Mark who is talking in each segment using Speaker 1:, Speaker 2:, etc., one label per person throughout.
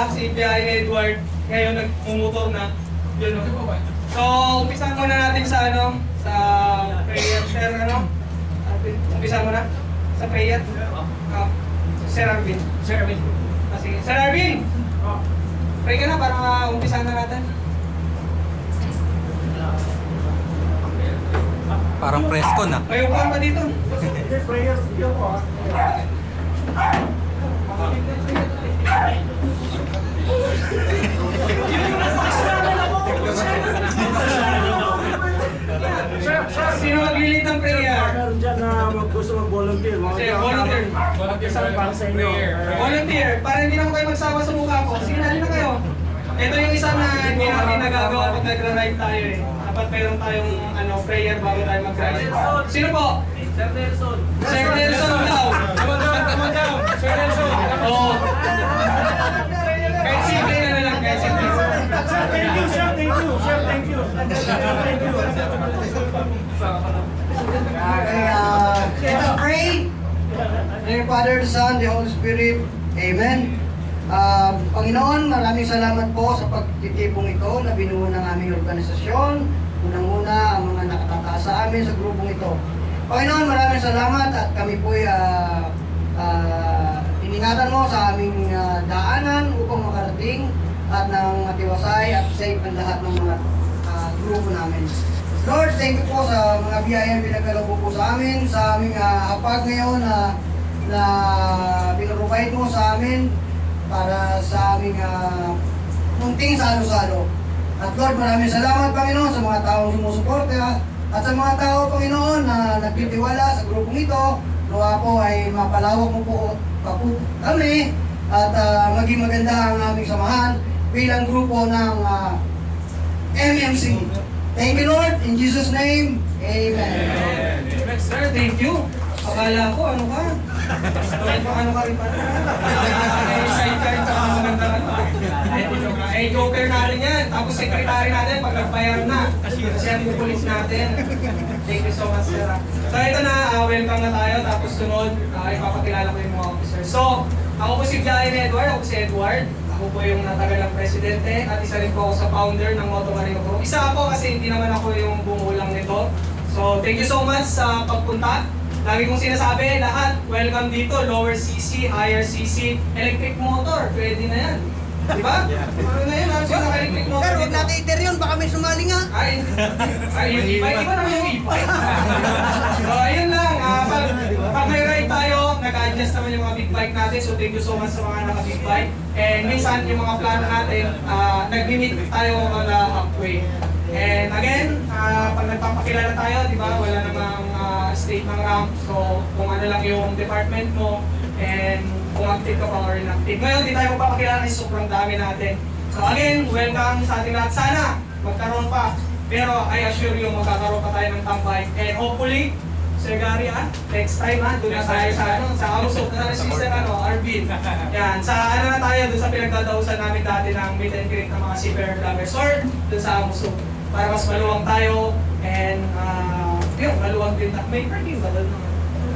Speaker 1: Si Biyahe Edward, ngayon nagmumotor na. Yun, no? So, umpisa muna natin sa sa prayer, Sir, umpisa muna sa prayer. Sir Arvin. Sir Arvin. Sige. Sir Arvin! Pray ka na para umpisa na natin.
Speaker 2: Parang presko na.
Speaker 1: May upuan pa dito.
Speaker 3: Prayer, yun po.
Speaker 1: Sino mag-lead ng prayer?
Speaker 3: Meron dyan na gusto mag-volunteer.
Speaker 1: Sige, volunteer.
Speaker 3: Isang para sa inyo.
Speaker 1: Volunteer. Para hindi naman kayo magsawa sa mukha ko. Sige, nalin na kayo. Ito yung isa na hindi natin nagagawa pag nagra-ride tayo eh. Dapat meron tayong prayer bago tayo mag-ride. Sino po?
Speaker 3: Sir Nelson.
Speaker 1: Sir Nelson daw.
Speaker 3: Come down. Sir Nelson.
Speaker 1: Oo. Kahit simple na lang. Kahit simple.
Speaker 3: Sir, thank you. Sir, thank you. Sir, thank you. Thank you.
Speaker 4: Okay, let's pray. In the name of the Father, the Son, the Holy Spirit. Amen. Panginoon, maraming salamat po sa pagtitipong ito na binuo ng aming organisasyon. Unang-una, ang mga nakatataas sa amin sa grupong ito. Panginoon, maraming salamat at kami po'y iningatan mo sa aming daanan upang makarating at nang matiwasay at safe ang lahat ng mga grupo namin. Lord, thank you po sa mga biyayang pinagkaloob po sa amin, sa aming hapag ngayon na pinaprovide mo sa amin para sa aming munting salo-salo. At Lord, maraming salamat Panginoon sa mga taong sumusuporta at sa mga tao Panginoon na nagtitiwala sa grupong ito. Nawa po ay mapalawak mo po kami at maging maganda ang aming samahan bilang grupo ng MMC. Thank you Lord, in Jesus' name, Amen.
Speaker 1: Sir, thank you. Akala ko, ano ka rin pala. Side ka rin sa mga magandang joker natin yan. Tapos secretary natin, pag nagbayar na. Kasi ang pupulis natin. Thank you so much, sir. So ito na, welcome na tayo. Tapos sunod, ipapakilala ko yung mga officer. So, ako po si Biyahe Edward. Ako si Edward. Ako po yung natagalang presidente. At isa rin po ako sa founder ng Moto Marino Group. Isa ako kasi hindi naman ako yung bumulang nito. So, thank you so much sa pagpunta. Lagi kong sinasabi, lahat welcome dito, lower CC, higher CC, electric motor, pwede na yan. Diba? Ano na yan, halos yung electric motor
Speaker 4: Pero huwag
Speaker 1: dito.
Speaker 4: natin iter yun, baka may sumali nga.
Speaker 1: Yung e-bike, iba naman yung e-bike. So, ayun lang, pag may ride tayo, nag-adjust naman yung mga big bike natin, so thank you so much sa mga naka-big bike. And minsan, yung mga plano natin, nag-limit tayo on the halfway. And again, pag nagpapakilala tayo, di ba, wala namang state ng rank. So, kung ano lang yung department mo, and kung active ka pa or inactive. Ngayon, di tayo magpapakilala kasi sobrang dami natin. So again, welcome sa ating lahat. Sana magkaroon pa. Pero I assure you, magkakaroon pa tayo ng tambay. And hopefully, Sir Gary, next time doon na tayo sa Amusok na si Sir Arvin. Yan, sa na tayo, doon sa pinagdadausan namin dati ng meet and greet ng mga seafarer vloggers or doon sa Amusok. Para mas maluwang tayo and maluwang din. May parking ba doon?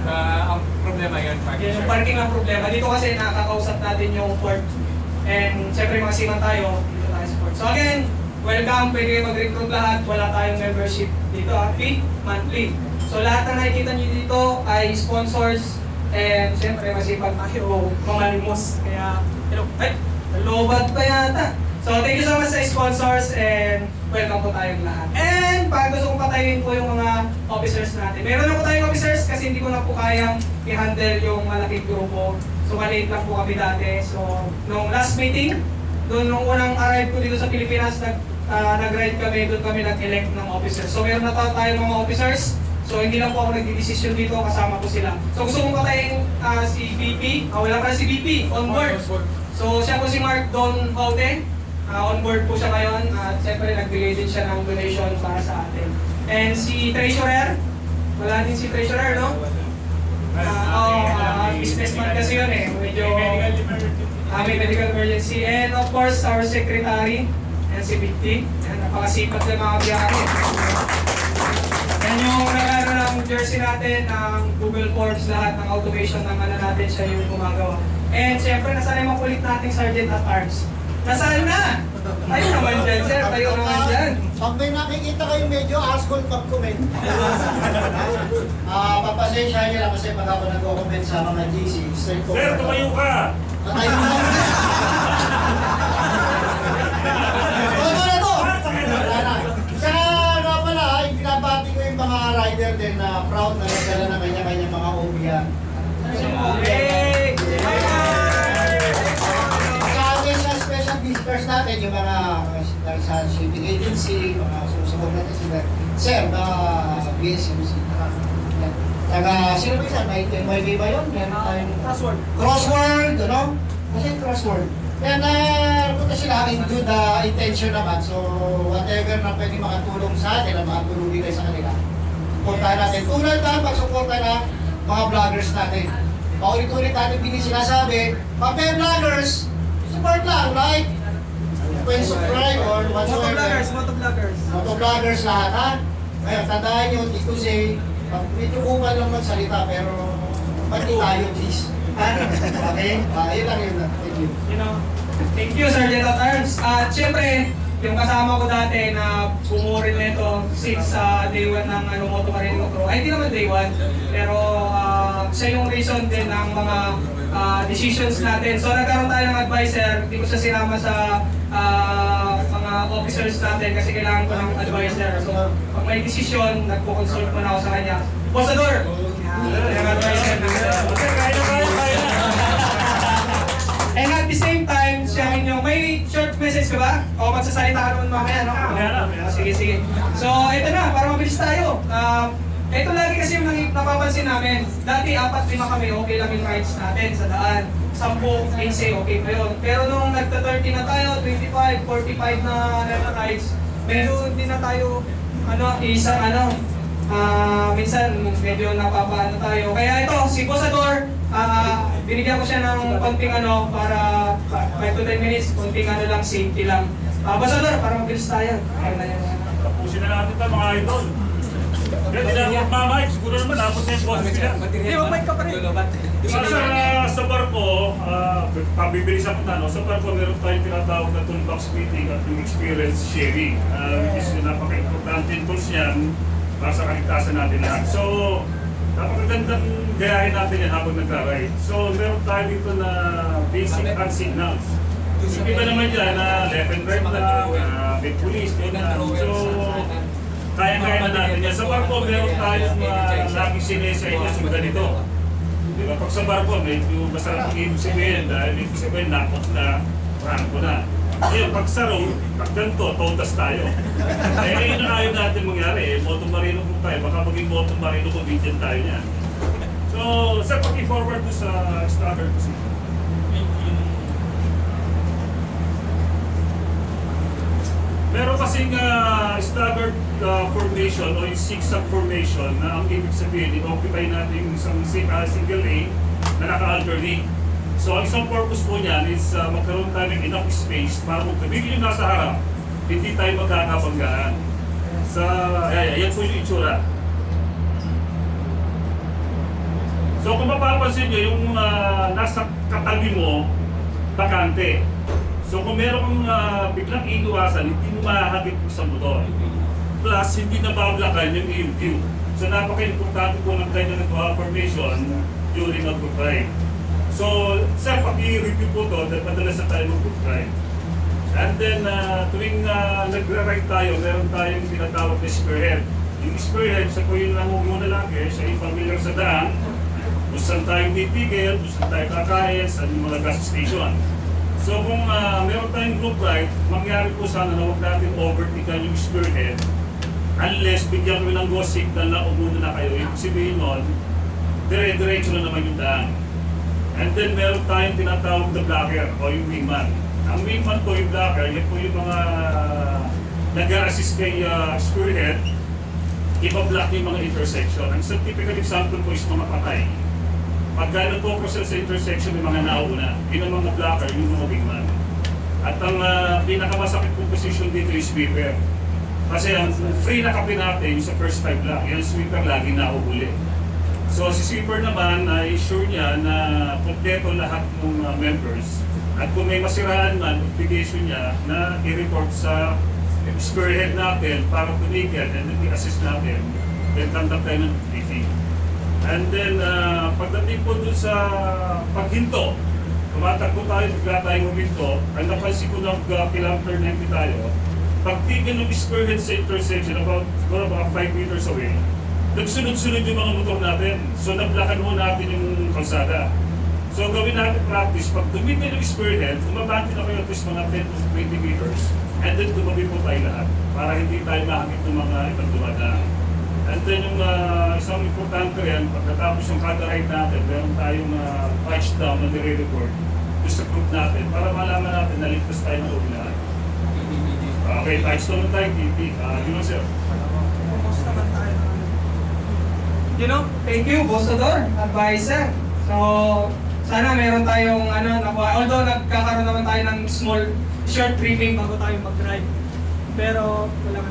Speaker 2: Ang problema yun,
Speaker 1: Yung parking ang problema. Dito kasi nakakausap natin yung port. And syempre mga siman tayo, dito tayo sa port. So again, welcome. Pwede kayo mag-recruit lahat. Wala tayong membership dito. Fee, monthly. So lahat na nakikita nyo dito ay sponsors. And syempre masipag tayo mamalimos. Kaya, lobat pa yata. So thank you so much sa sponsors and welcome po tayong lahat. And pag gusto kong patayin po yung mga officers natin. Meron na po tayong officers kasi hindi ko na po kayang i-handle yung malaking grupo. So maliit lang po kami dati. So nung last meeting, doon nung unang arrive ko dito sa Pilipinas, nag-ride kami, doon kami nag-elect ng officers. So meron na tayong mga officers. So hindi lang po ako nagdi-decision dito, kasama ko sila. So gusto kong patayin si VP. Wala pa si VP, on board. So siya po si Mark Don Hauten. On board po siya ngayon at siyempre nagbigay din siya ng donation para sa atin. And si Treasurer, wala din si Treasurer, no? Businessman kasi yun eh, medyo may medical emergency. And of course, our secretary, and si Victy, and napakasipat ng mga biyahe. And yung nagano ng jersey natin, ng Google Forms, lahat ng automation ng natin, siya yung gumagawa. And siyempre, nasaan yung makulit nating Sergeant at Arms? Nasaan na? Tayo naman dyan, sir. Tayo naman dyan.
Speaker 5: Pag may nakikita kayo medyo asshole mag-comment. Papasensya niyo lang kasi pag ako nag-comment sa mga GC, straight ko.
Speaker 3: Sir, tumayo ka!
Speaker 5: Tayo mo lang. Ano na to? Wala na. Saka nga pala, binabati ko yung mga rider din na proud na nagdala ng kanya-kanyang mga OBIA.
Speaker 1: Hey!
Speaker 5: Sa special visitors natin, yung mga sa shipping agency, mga susunod natin sila. Sir, mga BSMC. Taga, sino ba isa? May ba yun? Meron tayong
Speaker 1: Password.
Speaker 5: crossword, ano? Kasi crossword. Kaya napunta sila in good intention naman. So, whatever na pwede makatulong sa atin, na makatulong din sa kanila. Suportahan natin. Tulad na pagsuporta na mga vloggers natin. Paulit-ulit natin sinasabi, mga vloggers, support lang, right? When subscribe or whatsoever.
Speaker 1: Motovloggers.
Speaker 5: Motovloggers lahat, ha? Ngayon, tandaan nyo, dito say, medyo kuman lang magsalita, pero pati tayo, please. Okay? Yun lang yun. Thank you.
Speaker 1: You know, thank you, Sergeant at Arms. At syempre, yung kasama ko dati na bumurin nito since day 1 ng Moto Marino Crew. Ay, hindi naman day 1, pero siya yung reason din ng mga decisions natin. So nagkaroon tayo ng advisor, hindi ko siya sinama sa mga officers natin kasi kailangan ko ng advisor. So pag may decision, nagpo-consult mo na ako sa kanya. Bosador! Yung advisor natin.
Speaker 3: Okay, kaya na.
Speaker 1: And at the same time, siya yung may short message ka ba? O magsasalita ka naman mamaya, no? Sige. So, ito na, para mabilis tayo. Ito lagi kasi yung napapansin namin. Dati, 4-5 kami, okay lang yung rides natin sa daan. 10, 15, okay pa yun. Pero nung nagta-30 na tayo, 25, 45 na rides, meron din na tayo, minsan medyo napapaano tayo. Kaya ito, si Bosador, binigyan ko siya ng konting para 5 to 10 minutes, konting lang, safety lang. Bosador, para mabilis tayo.
Speaker 3: Tapusin na natin ito mga idol. Kaya hindi na magmamahit, siguro naman dapat na yung boses nila.
Speaker 1: Hindi, mag-mic ka pa rin.
Speaker 3: Sa barko, pabibilisan ko na, sa barko meron tayong tinatawag na toolbox meeting at yung experience sharing. Which is napaka-importante tools yan para sa kaligtasan natin lahat. So, napakagandang gayahin natin yan habang nagra-ride. So, meron tayo dito na basic hand signals. Yung iba naman dyan na left and right lang, may police, so kaya-kaya na natin yan. Sa barko, meron tayong lagi sinesa ito sa ganito. Diba? Pag sa barko, medyo masarap ibig sabihin dahil ibig sabihin nakot na, ranko na. Ngayon, pag sa road, pag ganito, totas tayo. Kaya yun ang ayaw natin mangyari. Moto Marino po tayo, baka maging Moto Marino po, bigyan tayo niya. So, sir, pag-i-forward ko sa starter kasi. Meron kasing staggered formation o yung zigzag formation na ang ibig sabihin, i-occupy natin yung isang single lane na naka-alternate. So ang isang purpose po niyan is magkaroon tayo ng enough space para kung tabigil yung nasa harap, hindi tayo magkakabanggaan. Yan po yung itsura. So kung mapapansin nyo, yung nasa katabi mo, bakante. So kung meron kang biglang iiwasan, hindi mo mahagip sa motor. Plus, hindi nabablakan yung aim view. So napaka-importante po ng ganyan na formation during a good ride. So, sir, paki-review po to dahil madalas na tayo mag-good ride. And then, tuwing nagra-ride tayo, meron tayong tinatawag na spearhead. Yung spearhead, siya po yung namumuna lagi, siya yung familiar sa daan. Kung saan tayo titigil, kung saan tayo kakain, saan yung mga gas station. So kung meron tayong group ride, mangyari po sana na huwag natin overtaken yung spearhead unless bigyan kami ng go signal na umuna na kayo. Ibig sabihin nun, dire-diretso na naman yung daan. And then meron tayong tinatawag na blocker o yung wingman. Ang wingman po yung blocker, yan po yung mga nag-assist kay spearhead, ipa-block yung mga intersection. Ang typical example po is mga patay. Pagka nag-focus sa intersection ng mga nauna, yun ang mga blocker, yung mga wingman. At ang pinakamasakit pong position dito is sweeper. Kasi ang free na kape natin, yung sa first 5 lang, yung sweeper laging nahuhuli. So si Seaper naman ay sure niya na kompleto lahat ng members. At kung may masiraan man, obligation niya na i-report sa spearhead natin para tumigil and then i-assist natin. Then conduct tayo ng briefing. And then pagdating po dun sa paghinto, tumatakbo tayo, bigla tayong huminto. Ang napansin ko kilometer 90 tayo, pagtigil ng spearhead sa intersection about 5 meters away, nagsunod-sunod yung mga motor natin. So nablakan mo natin yung kalsada. So gawin natin practice, pag tumigil yung spearhead, umabante na kayo at least mga 10 to 20 meters and then tumabi po tayo lahat para hindi tayo mahagit ng mga ibang dumadaan. And then yung isang importante rin, pagkatapos yung kada ride natin, meron tayong touchdown na nire-record doon sa group natin para malaman natin na ligtas tayo na uwi lahat. Okay, touchdown tayo, TP. Yun lang sir.
Speaker 1: Kumusta naman tayo? You know, thank you, Bosador, advisor. So, sana meron tayong nakuha. Although nagkakaroon naman tayo ng short briefing bago tayo mag-drive. Pero, walang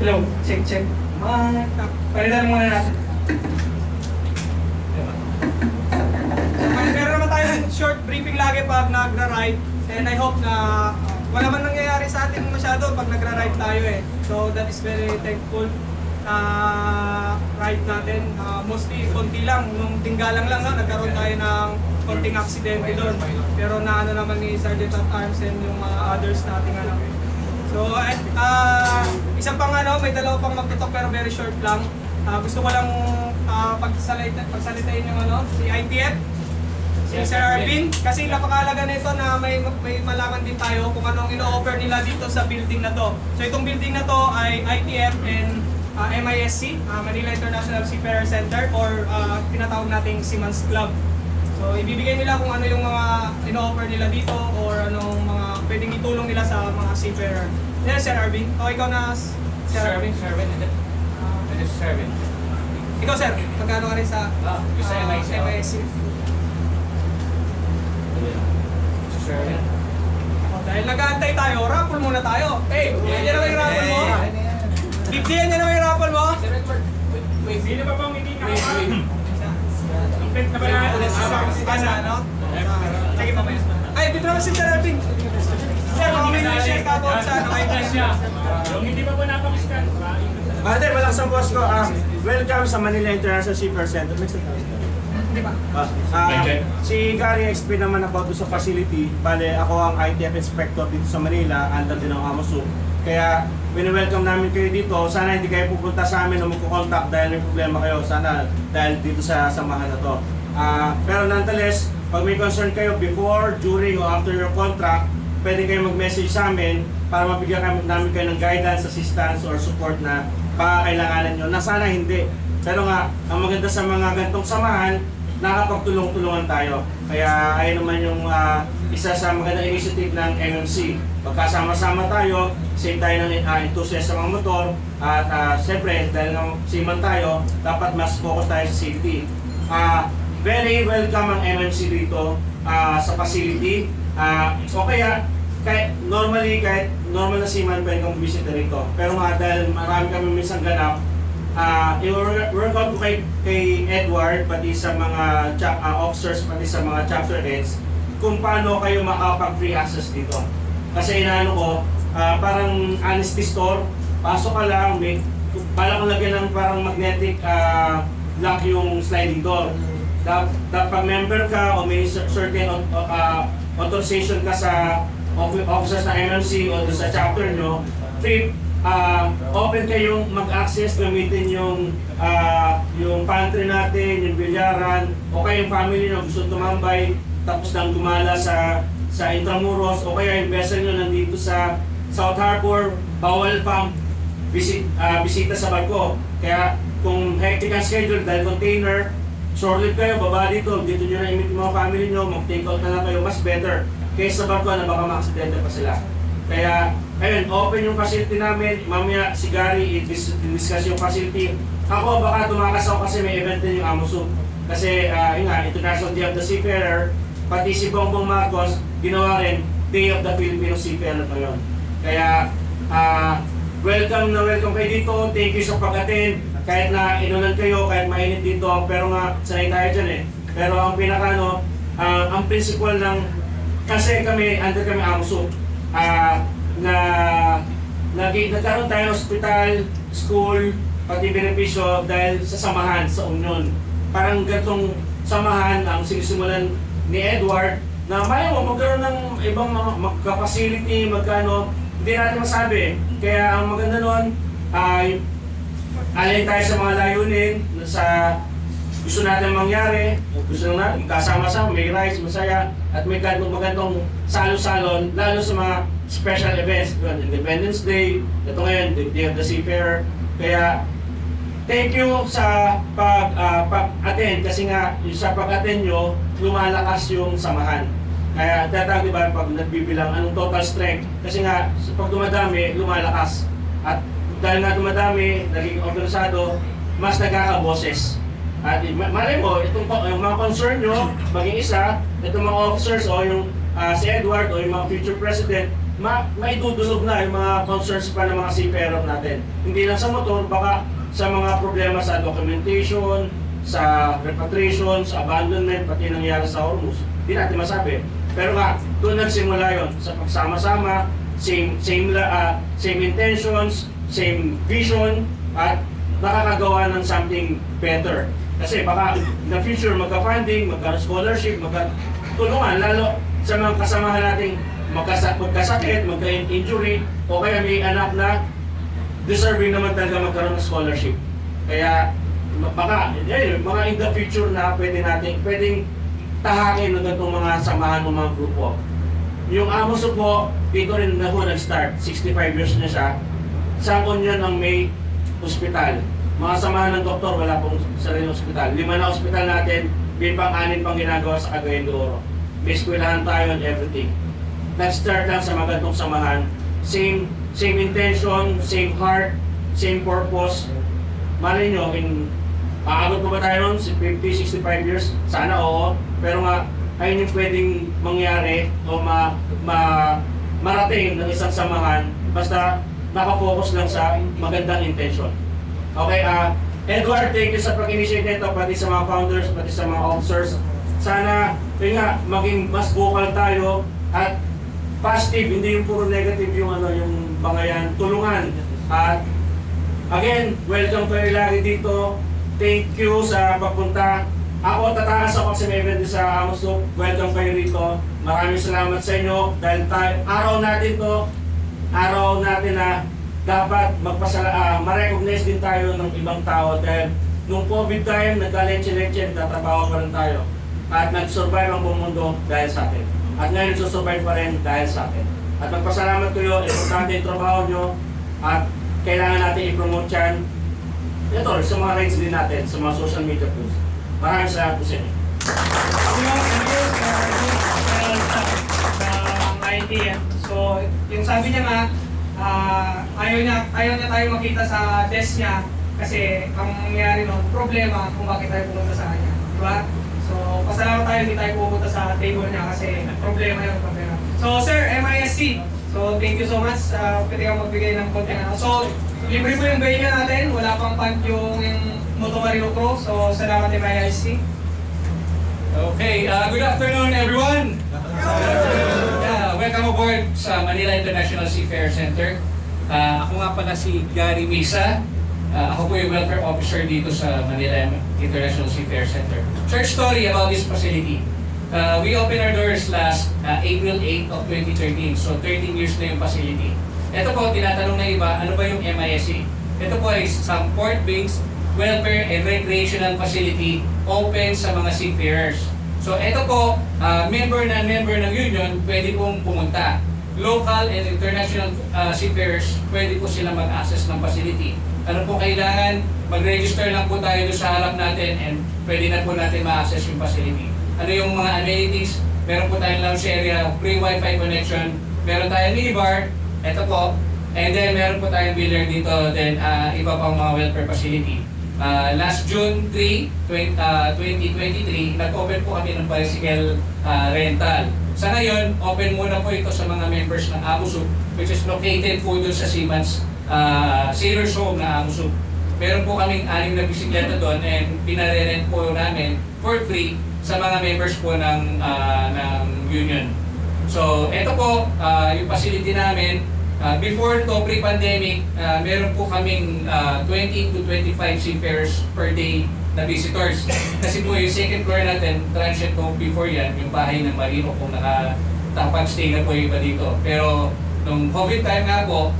Speaker 1: Hello, check. Palitan muna natin. Meron naman tayo ng short briefing lagi pag nagra-ride. And I hope na wala man nangyayari sa atin masyado pag nagra-ride tayo eh. So, that is very thankful. Ride natin. Mostly konti lang, nung tinggalang lang nagkaroon tayo ng konting aksidente doon. Pero naman ni Sergeant at Arms and yung others nating So, isang pang may dalawa pang magtutok pero very short lang. Gusto ko lang pagsalitain yung si ITF, si Sir Arvin, kasi napakahalaga nito na may malaman din tayo kung anong ino-offer nila dito sa building na to. So, itong building na to ay ITF and MISC, Manila International Seafarer Center, or tinatawag nating Seaman's Club. So, ibibigay nila kung ano yung mga ino-offer nila dito or anong mga pwedeng itulong nila sa mga seafarer. Yes, Sir Arvin. O, ikaw na, Sir Arvin.
Speaker 2: Serving.
Speaker 1: Ikaw, Sir, magkano ka rin sa MISC?
Speaker 2: Serving.
Speaker 1: Dahil nag-aantay tayo, raffle muna tayo. Hey, yan naman yung raffle mo. Bibigyan niya naman yung raffle mo.
Speaker 2: Wait, sino pa bang hindi
Speaker 1: Impent na ba na? Sige pa ba yun? Ay, dito naman si Sir Arvin. Sir, baka may na-share ka about sa
Speaker 2: Yung hindi pa po napakiskan.
Speaker 6: Brother, malakas ang boss ko. Welcome sa Manila International Seafarer Center.
Speaker 1: Di ba?
Speaker 6: Si Gary explain naman about sa facility. Bale, ako ang ITF inspector dito sa Manila, under din ng AMOSU. Kaya, wini-welcome namin kayo dito. Sana hindi kayo pupunta sa amin o magkukontak dahil may problema kayo. Sana dahil dito sa samahan na to. Pero nonetheless, pag may concern kayo before, during, o after your contract, pwede kayo mag-message sa amin para mabigyan namin kayo ng guidance, assistance, or support na pakakailanganan nyo. Na sana hindi. Pero nga, ang maganda sa mga gantong samahan, nakapagtulong-tulungan tayo. Kaya ayun naman yung isa sa magandang initiative ng MMC. Pagkasama-sama tayo, save tayo ng enthusiast sa mga motor, at siyempre, dahil ng seaman tayo, dapat mas focus tayo sa safety. Very welcome ang MMC dito sa facility. O kaya, kahit normal na seaman, pwede kang bumisita rito. Pero dahil marami kami minsan ganap, i-workout ko kay Edward, pati sa mga officers, pati sa mga chapter heads, kung paano kayo makapag-free access dito. Kasi inaano ko, parang honesty store, pasok ka lang, pala kong lagyan ng parang magnetic lock yung sliding door. Pag member ka o may certain authorization ka sa officers ng MMC o sa chapter nyo, free, open kayong mag-access, gamitin yung pantry natin, yung bilyaran, o kaya yung family nyo gusto tumambay, tapos nang gumala sa Intramuros, o kaya yung vessel nyo nandito sa South Harbor, bawal pang bisita sa barko. Kaya kung hectic ang schedule dahil container, short-lived kayo, baba dito nyo na imit yung mga family nyo, mag-take out na lang kayo, mas better kaysa sa barko na baka ma-accidente pa sila. Kaya, ayun, open yung facility namin. Mamaya si Gary i-discuss yung facility. Ako, baka tumakas ako kasi may event din yung AMOSU. Kasi, International Day of the Seafarer, pati si Bongbong Marcos, ginawa rin Day of the Filipino Seafarer ngayon. Kaya, welcome kayo dito. Thank you sa pag-attend. kahit na inulan kayo, kahit mainit dito, pero nga sanay tayo dyan eh. Pero ang pinaka ang principle ng, kasi under kami AMSUP, nagkaroon tayo ng hospital, school, pati benepisyo dahil sa samahan sa union. Parang ganitong samahan ang sinisimulan ni Edward na malay mo magkaroon ng ibang mga magka-facility, magkano, hindi natin masabi. Kaya ang maganda nun ay alay tayo sa mga layunin sa gusto natin mangyari, gusto natin kasama-sama, may rice, masaya, at may magandang salo-salon, lalo sa mga special events, Independence Day, ito ngayon, Day of the Seafarer. Kaya, thank you sa pag-attend kasi nga sa pag-attend nyo, lumalakas yung samahan. Kaya tatawag diba pag nagbibilang anong total strength kasi nga pag dumadami, lumalakas. At dahil nga dumadami, naging organisado, mas nagkakaboses. At malay mo, yung mga concern nyo, maging isa, itong mga officers o yung si Edward o yung mga future president, maidudulog na yung mga concerns pa ng mga seafarer natin. Hindi lang sa motor, baka sa mga problema sa documentation, sa repatriation, sa abandonment, pati nangyari sa Hormuz. Hindi natin masabi. Pero nga, doon nagsimula yun sa pagsama-sama, same intentions, same vision, at nakakagawa ng something better. Kasi baka in the future magka-funding, magka-scholarship, magka-tulungan, lalo sa mga kasamahan nating magkasakit, magka-injury, o kaya may anak na deserving naman talaga magkaroon ng scholarship. Kaya baka mga in the future na pwedeng tahakin ng ganitong mga samahan ng mga grupo. Yung AMOSUP po, dito rin na po nag-start, 65 years na siya. Sakon yun ang may hospital. Mga samahan ng doktor, wala pong sariling hospital. 5 na hospital natin, may pang-anin pang ginagawa sa Cagayan de Oro. May eskwelahan tayo and everything. Nag-start lang sa mga ganitong samahan. Same intention, same heart, same purpose. Malay nyo, aabot pa ba tayo nun? 50, 65 years? Sana oo. Pero nga, ayun yung pwedeng mangyari o marating ng isang samahan basta nakafocus lang sa magandang intention. Okay, Edward, thank you sa pag-initiate nito, pati sa mga founders, pati sa mga officers. Sana, yun nga, maging mas vocal tayo at positive, hindi yung puro negative yung yung bangayan, tulungan. At again, welcome kayo lagi dito. Thank you sa pagpunta. Ako, tatakas ako sa event sa AMOSUP. Welcome kayo rito. Maraming salamat sa inyo dahil araw natin to, araw natin na dapat ma-recognize din tayo ng ibang tao dahil nung COVID time, nagka-leche-leche, nagtatrabaho pa rin tayo. At nag-survive ang buong mundo dahil sa atin. At ngayon nagsusurvive pa rin dahil sa atin. At magpasalamat kayo, importante yung trabaho nyo at kailangan natin i-promote yan. Ito, sa mga rights din natin, sa mga social media posts. Maraming salamat po sa inyo.
Speaker 1: idea. So, yung sabi niya nga, ayaw niya tayo makita sa desk niya kasi ang nangyari nun, problema kung bakit tayo pumunta sa kanya. Diba? So, pasalamat tayo hindi tayo pumunta sa table niya kasi problema yun. So, sir, MISC. So, thank you so much. Pwede kang magbigay ng konti na. So, libre po yung bail natin. Wala pang pant yung Moto Marino Pro. So, salamat MISC.
Speaker 7: Okay, good afternoon everyone. Welcome aboard sa Manila International Seafarer Center. Ako nga pala si Gary Misa. Ako po yung welfare officer dito sa Manila International Seafarer Center. Short story about this facility. We opened our doors last April 8 of 2013. So 13 years na yung facility. Ito po, tinatanong na iba, ano ba yung MISC? Ito po ay isang port-based welfare and recreational facility open sa mga seafarers. So ito po, member ng union, pwede pong pumunta. Local and international seafarers, pwede po sila mag-access ng facility. Ano po kailangan? Mag-register lang po tayo doon sa harap natin and pwede na po natin ma-access yung facility. Ano yung mga amenities? Meron po tayong lounge area, free wifi connection, meron tayong minibar, ito po, and then meron po tayong biller dito, then iba pang mga welfare facility. Last June 3, 2023, nag-open po kami ng bicycle rental. Sa ngayon, open muna po ito sa mga members ng AMOSUP, which is located po doon sa Seaman's Sailor's Home na AMOSUP. meron po kaming 6 na bisikleta doon and pinare-rent po namin for free sa mga members po ng union. So, ito po, yung facility namin, before to pre-pandemic, meron po kaming 20 to 25 seafarers per day na visitors. Kasi po yung second floor natin, transient po before yan, yung bahay ng marino kung nakatapag-stay na po yung iba dito. Pero nung COVID time nga po,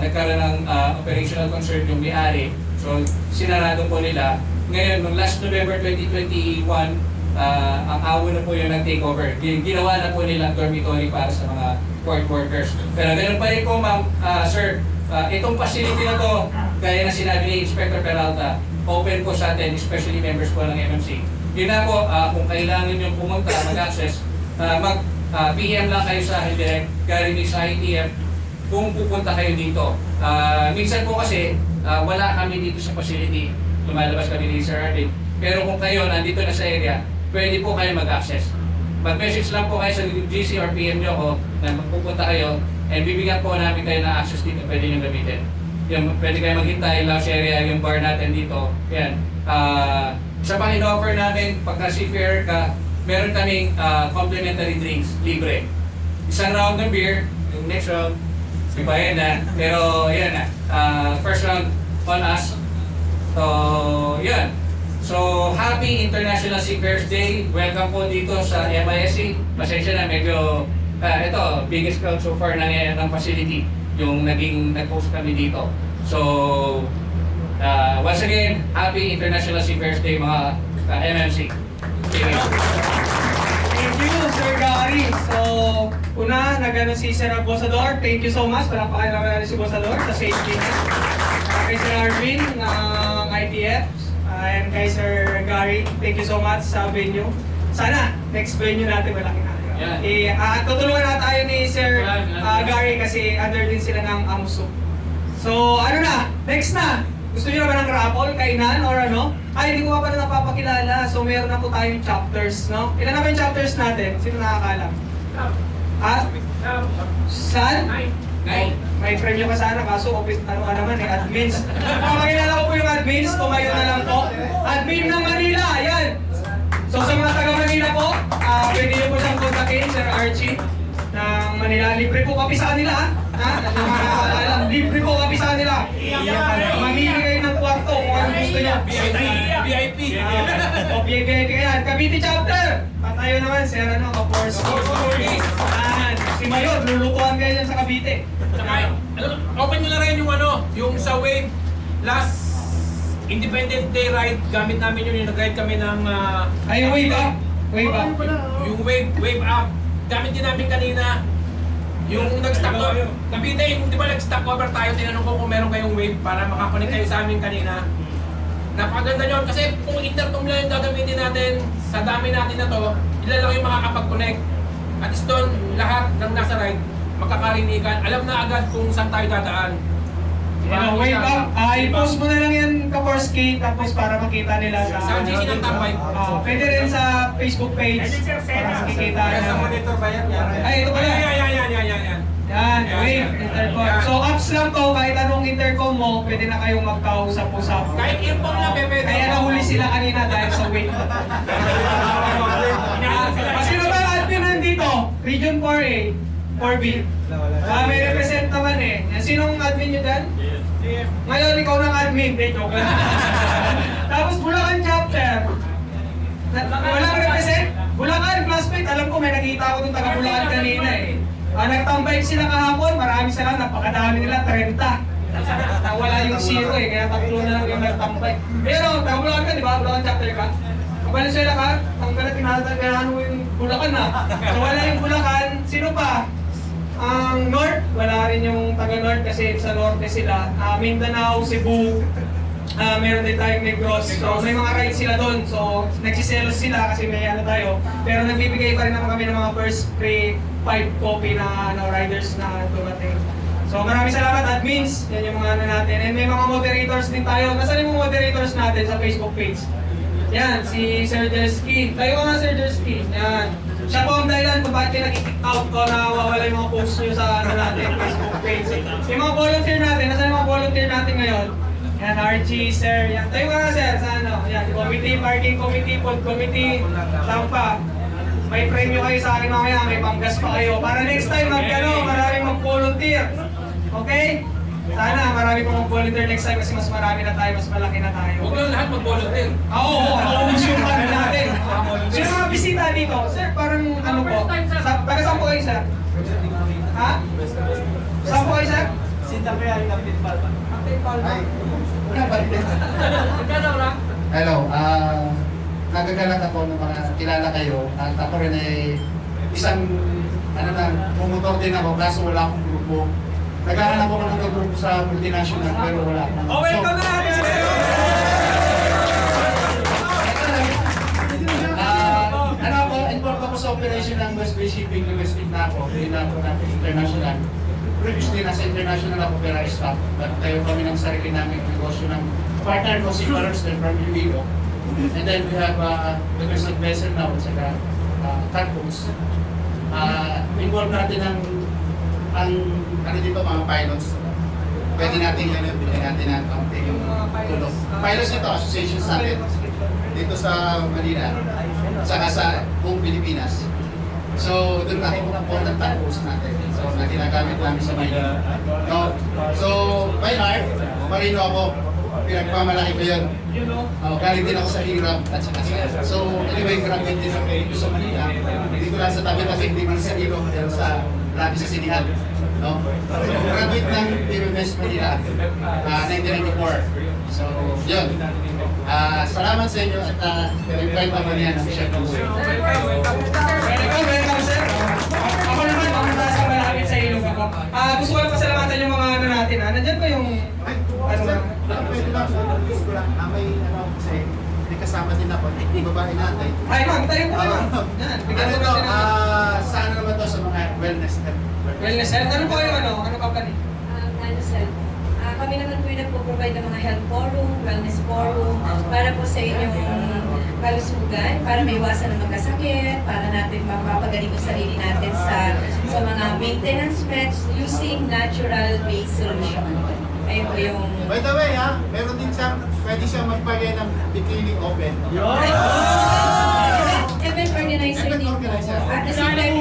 Speaker 7: nagkaroon ng operational concern yung may-ari. So, sinarado po nila. Ngayon, nung last November 2021, ang AWO na po yung nag-take over. Ginawa na po nilang dormitory para sa mga port workers. Pero ganun pa rin po, ma'am, sir, itong facility na to, gaya na sinabi ni Inspector Peralta, open po sa atin, especially members po ng MMC. Yun na po, kung kailangan nyo pumunta, mag-access, PM lang kayo sa direct, Gary Mix ITF, kung pupunta kayo dito. Minsan po kasi, wala kami dito sa facility, lumalabas kami ni Sir Arvin. Pero kung kayo nandito na sa area, pwede po kayo mag-access. Mag-message lang po kayo sa GC or PM nyo ko na magpupunta kayo and bibigyan po namin kayo ng access dito, pwede nyo gamitin. Yung, pwede kayo maghintay, lounge area, yung bar natin dito. Yan. Isa pang in-offer namin, pagka seafarer ka, meron kaming complimentary drinks, libre. Isang round ng beer, yung next round, ibayan na. Pero yan na, first round on us. So, yan. So, happy International Seafarers Day. Welcome po dito sa MISC. Pasensya na, medyo, ito, biggest crowd so far ng facility, yung nag-post kami dito. So, once again, happy International Seafarers Day mga MMC. Thank you.
Speaker 1: Thank you, Sir Gary. So, una, nagano si Sir Bosador. Thank you so much. Palapakan naman natin si Bosador sa safety niya. Kay Sir Arvin ng ITF. And kay Sir Gary, thank you so much sa venue. Sana, next venue natin malaki na. Tutulungan na tayo ni Sir Gary kasi under din sila ng AMSU. So, ano na? Next na! Gusto niyo na ba ng raffle, kainan, or ano? Ay, hindi ko pa pala napapakilala. So, meron na po tayong chapters, no? Ilan na ba yung chapters natin? Sino nakakalam? Saan? 9. May premyo ka sana, kaso office, ano ka naman admins. Pakilala ko po yung admins, tumayo na lang po. Admin ng Manila, yan! So sa mga taga Manila po, pwede niyo po siyang kontakin, Sir Archie ng Manila. Libre po kami sa kanila, ha? Libre po kami sa kanila. Mamili kayo ng kwarto kung anong gusto niya.
Speaker 2: VIP!
Speaker 1: O VIP kaya, Cavite chapter! Patayo naman, Sir Kaporski. Si Mayor, lulukuhan kayo dyan sa Cavite.
Speaker 2: Open nyo na rin yung sa Wave last Independence Day ride. Gamit namin yun, nag-ride kami ng...
Speaker 1: Ay, wave up! Wave up!
Speaker 2: Yung wave up. Gamit din namin kanina. Yung nag-stop over. Cavite, di ba nag-stop over tayo, tinanong ko kung meron kayong wave para makakonect kayo sa amin kanina. Napakaganda yun kasi kung intercom lang yung gagamitin natin sa dami natin na to, ilan lang yung makakapag-connect. At least doon, lahat ng nasa ride, magkakarinigan, alam na agad kung saan tayo dadaan.
Speaker 1: Wave up! I-post mo na lang yan, Kaporski, tapos para makita nila
Speaker 2: Sa GC ng Tambay.
Speaker 1: Pwede rin sa Facebook page para makikita.
Speaker 2: Sa monitor ba yan?
Speaker 1: Ay, ito pala.
Speaker 2: Yan.
Speaker 1: Yan, wave, intercom. So, apps lang to, kahit anong intercom mo, pwede na kayong magkausap-usap.
Speaker 2: Kahit earphone lang, pwede.
Speaker 1: Kaya nahuli sila kanina dahil sa wave. Sino ba ang admin nandito? Region 4A, 4B. May represent naman eh. Sinong admin nyo dyan? Ngayon, ikaw ng admin. Joke lang. Tapos Bulacan chapter. Walang represent? Bulacan, classmate. Alam ko may nakita ako dun taga Bulacan kanina eh. Nagtambay sila kahapon, marami sila, napakadami nila, 30. Nawala yung 0 eh, kaya 3 na lang yung nagtambay. Pero, taga Bulacan ka, di ba? Bulacan chapter ka? Valenzuela ka? Ang gala tinatagahan mo yung Bulacan na. So wala yung Bulacan, sino pa? Ang North, wala rin yung taga-North kasi sa Norte sila. Mindanao, Cebu, meron din tayong Negros. So may mga rides sila doon. So nagsiselos sila kasi may ano tayo. Pero nagbibigay pa rin naman kami ng mga first free 5 copy na riders na dumating. So maraming salamat admins. Yan yung mga ano natin. And may mga moderators din tayo. Nasaan yung mga moderators natin sa Facebook page? Yan, si Sir Jersky. Tayo ka nga Sir Jersky. Yan. Siya po ang dahilan kung bakit nag-kick out ko na wawala yung mga posts nyo sa ano natin, Facebook page. Yung mga volunteer natin, nasaan yung mga volunteer natin ngayon? Yan, Archie, sir. Yan. Tayo nga sir, sa ano? Yan, committee, parking committee, food committee. Saan pa? May premyo kayo sa akin mamaya, may panggas pa kayo. Para next time, maraming mag-volunteer. Okay? Sana marami pang mag-volunteer next time kasi mas marami na tayo, mas malaki na tayo.
Speaker 2: Huwag lang lahat mag-volunteer.
Speaker 1: Oo, maubos yung ano natin. Sino mga bisita dito? Sir, parang ano po? Taga saan po kayo, sir? Ha? Saan po kayo, sir?
Speaker 6: Sinta pa yan, Captain Palma.
Speaker 1: Captain Palma.
Speaker 5: Hello, nagagalak ako ng mga kilala kayo at ako rin ay isang promotor din ako kaso wala akong grupo. Naghahanap ako ng grupo sa multinational pero wala akong.
Speaker 1: Oh, welcome na natin si Sir!
Speaker 5: Ano ako, involved ako sa operation ng West Bay Shipping, domestic na ako, hindi na ako natin international. Previously, nasa international ako pero staff. But tayo kami ng sarili namin negosyo ng partner ko si Carlson from UBO. And then we have the Crystal Vessel now at saka cargoes. Involved natin ang ano dito mga pilots. Pwede natin yan, bigyan natin ng kaunti yung tulong. Pilots nito, association sa atin. Dito sa Manila. Saka sa buong Pilipinas. So, doon natin po ng cargoes natin. So, na ginagamit namin sa Manila. No? So, by heart, marino ako. Pinagmamalaki ko yun. Galing din ako sa hirap at saka sa. So, anyway, grabe din ako dito sa Manila. Dito lang sa tabi kasi hindi man sa Ilo, pero sa grabe sa Sinihan. No? So, graduate ng PMS Manila, 1994. So, yun. Salamat sa inyo at invite ako niya ng Chef Bull.
Speaker 1: Welcome, sir. Ako naman, mamuntas ka malapit sa ilog ako. Gusto ko lang pasalamatan yung mga ano natin. Nandyan ba yung ano ba?
Speaker 5: Pwede lang, gusto ko lang. May kasi may kasama din ako, yung babae natin.
Speaker 1: Ay, ma'am, tayo po kayo. Yan, bigyan mo natin ng
Speaker 5: Saan naman to sa mga wellness health?
Speaker 1: wellness health. Ano po yung ano? Ano company?
Speaker 8: Kami naman po yung nagpo-provide ng mga health forum, wellness forum, para po sa inyong kalusugan, para maiwasan ng magkasakit, para natin mapapagaling ang sarili natin sa mga maintenance methods using natural-based solution. Ayun po yung...
Speaker 5: By the way, meron din siyang, pwede siyang magpagay ng bikini open.
Speaker 8: Event organizer
Speaker 5: Event
Speaker 8: din po.
Speaker 5: organizer.
Speaker 8: At the same time,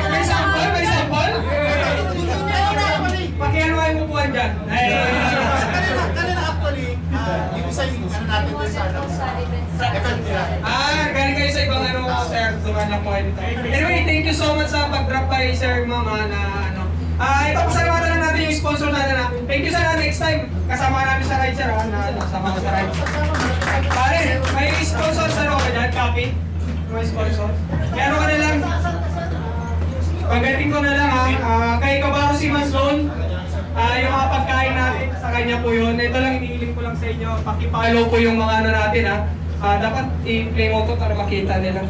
Speaker 1: May sample? May sample? Pakiano kayo pupuan dyan.
Speaker 5: Kanina actually, yung isa yung ano natin doon sa event nila.
Speaker 1: Galing kayo sa ibang ano, sir. Tuman lang po kayo dito. Anyway, thank you so much sa pag-drop by, sir, mama, na ano. Ito, pasalamatan lang natin yung sponsor natin, ha. Thank you sana next time. Kasama namin sa ride, sir, ha. Kasama ko sa ride. Pare, may sponsor sa ano ka dyan, copy. May sponsor. Kaya ano ka na lang, pagdating ko na lang, ha. Kay Kabaro si Maslon. Yung mga pagkain natin, sa kanya po yun. Ito lang, iniiling ko lang sa inyo. Pakipalo po yung mga ano natin, ha. Dapat i-play mo to para makita nila.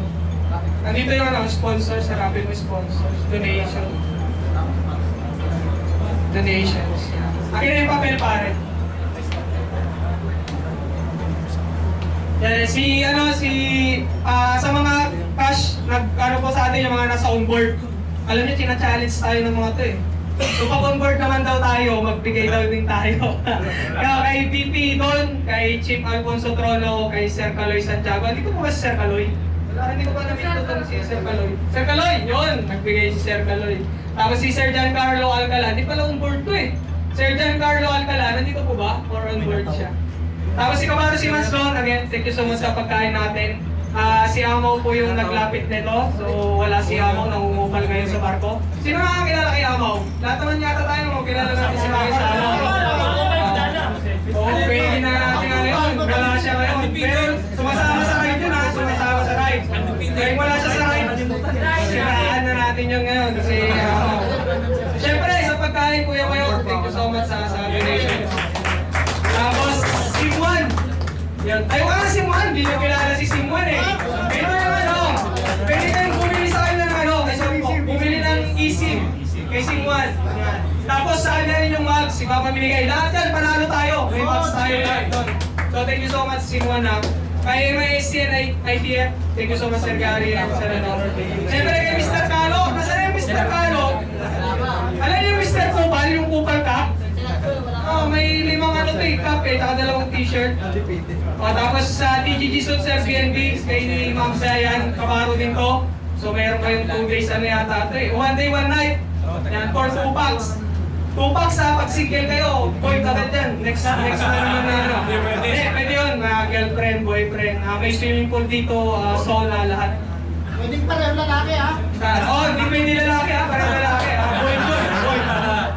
Speaker 1: Nandito yung ano, sponsors, hanapin mo sponsors. Donations. Akin na yung papel, pare. Yan, sa mga cash, ano po sa atin yung mga nasa onboard. Alam niyo, tina-challenge tayo ng mga to eh. So pag onboard naman daw tayo, magbigay daw din tayo. Kaya kay VP doon, kay Chief Alfonso Trono, kay Sir Caloy Santiago. Hindi ko po ba si Sir Caloy? Hindi ko pa na-meet doon si Sir Caloy. Sir Caloy, yun! Nagbigay si Sir Caloy. Tapos si Sir Giancarlo Alcala, di pala onboard to eh. Sir Giancarlo Alcala, nandito po ba? Or onboard siya? Tapos si Kabaro si Maslon, again, thank you so much sa pagkain natin. Si Amaw po yung naglapit nito, so wala si Amaw, nangungupal ngayon sa barko. Sino nakakilala kay Amaw? Lahat naman yata tayo, kilala natin si Maki sa Amaw. Okay na natin ngayon, wala siya ngayon. Pero sumasama sa ride yun ha, sumasama sa ride. Kaya wala siya sa ride, siraan na natin yun ngayon kasi siyempre sa pagkain Kuya Mayor, thank you so much sa donation. Tapos, Simwan! Yan. Ay, wala si Simwan! Hindi nyo kilala si Simwan eh. Ito yung ano, pwede kayong bumili sa kanya ng ano, bumili ng eSIM kay Simwan. Yan. Tapos sa kanya rin yung mugs, si Papa binigay. Lahat yan, panalo tayo. May mugs tayo lahat doon. So thank you so much Simwan ha. Kay MISC and ITF, thank you so much Sir Gary and Sir Ano. Siyempre kay Mr. Calo, nasaan yung Mr. Calo? Alam niyo yung Mr. Kupal, yung Kupal Cup? Oh, may 5 ano to cup eh, taka 2 t-shirt. Tapos sa TGG Suits Sir BNB, kay ni Ma'am Zayan, kabaro din to. So meron kayong 2 days ano yata ito eh. 1 day, 1 night. Yan, for 2 packs. 2 packs ha, pag single kayo, point agad yan. Next na naman na ano. Pwede yun, girlfriend, boyfriend. May swimming pool dito, sauna, lahat.
Speaker 5: Pwedeng pareho lalaki ha.
Speaker 1: Hindi pwede lalaki ha, parang lalaki ha.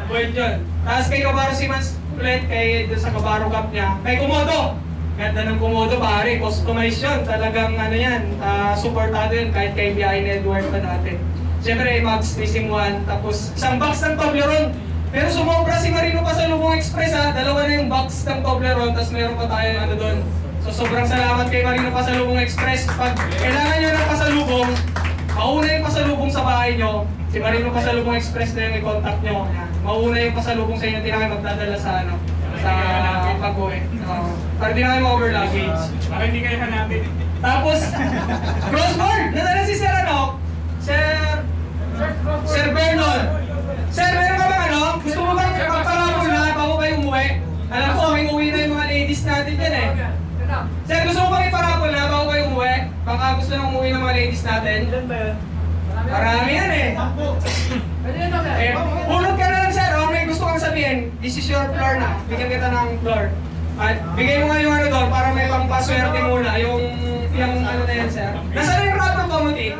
Speaker 1: Point yun. Tapos kay Kabaro Simans ulit, kay doon sa Kabaro Cup niya. Kay Komodo. Ganda ng Komodo pare, customize yun. Talagang ano yan, supportado yun kahit kay Biyahin Edward pa natin. Siyempre, Max Racing 1, tapos isang box ng Toblerone. Pero sumobra si Marino Pasalubong Express ha, 2 na yung box ng Toblerone, tapos meron pa tayo ano doon. So sobrang salamat kay Marino Pasalubong Express. Pag kailangan nyo ng pasalubong, mauna yung pasalubong sa bahay nyo, si Marino Pasalubong Express na yung i-contact nyo. Mauna yung pasalubong sa inyo, hindi na kayo magdadala sa ano, sa pag-uwi. Para di na kayo ma-over luggage.
Speaker 2: Para hindi kayo hanapin.
Speaker 1: Tapos, crossboard! Nadala si Sir ano? Sir Vernon. Sir, meron ka bang ano? Gusto mo bang magparapol na bago kayo umuwi? Alam ko, may uwi na yung mga ladies natin dyan eh. Sir, gusto mo bang iparapol na bago kayo umuwi? Baka gusto nang umuwi ng mga ladies natin? Marami yan eh. Hulog ka na lang sir, may gusto kang sabihin. This is your floor na. Bigyan kita ng floor. At bigay mo nga yung ano doon para may pampaswerte muna. Yung ano na yan sir. Nasaan yung raffle committee?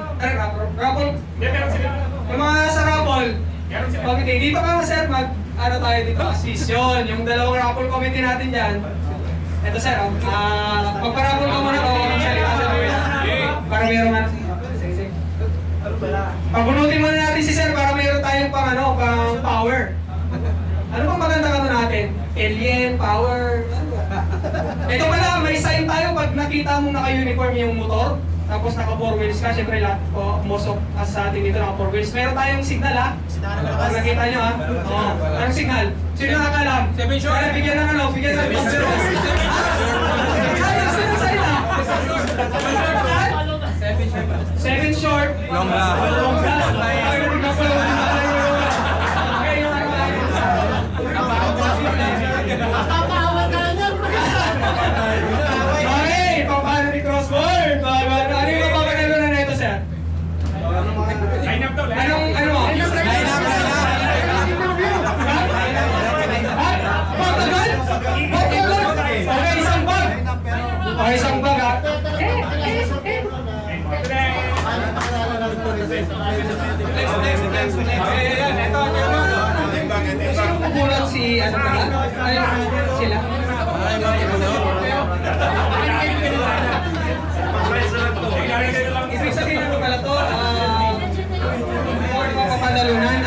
Speaker 1: Raffle? Yung mga sa raffle. Committee. Dito ka sir, ano tayo dito? Assist yun. Yung 2 raffle committee natin dyan. Ito sir, magpa-raffle ka muna o magsalita sa para mayroon nga. Sige. Pabunutin muna natin si sir para mayroon tayong pang power. Ano bang maganda ka natin? Alien, power, ito pala, may sign tayo pag nakita mong naka-uniform yung motor, tapos naka-4 wheels ka, syempre lahat po, most of us sa atin dito naka-4 wheels. Meron tayong signal ha? Pag nakita nyo ha? Oo. Anong signal? Sino nakakalam?
Speaker 2: 7 short.
Speaker 1: Kaya bigyan ng ano, bigyan ng sign ha? 7 short. Long run. Okay, paano ni crossboard? Ano yung mapapagano na ito, sir?
Speaker 2: Line up daw, line up.
Speaker 1: Ano mo? Okay, isang bag. Okay, isang bag ha. Sino kukulang si ano pala? Ayun, sila. Ibig sabihin ano pala to? Papapanalunan.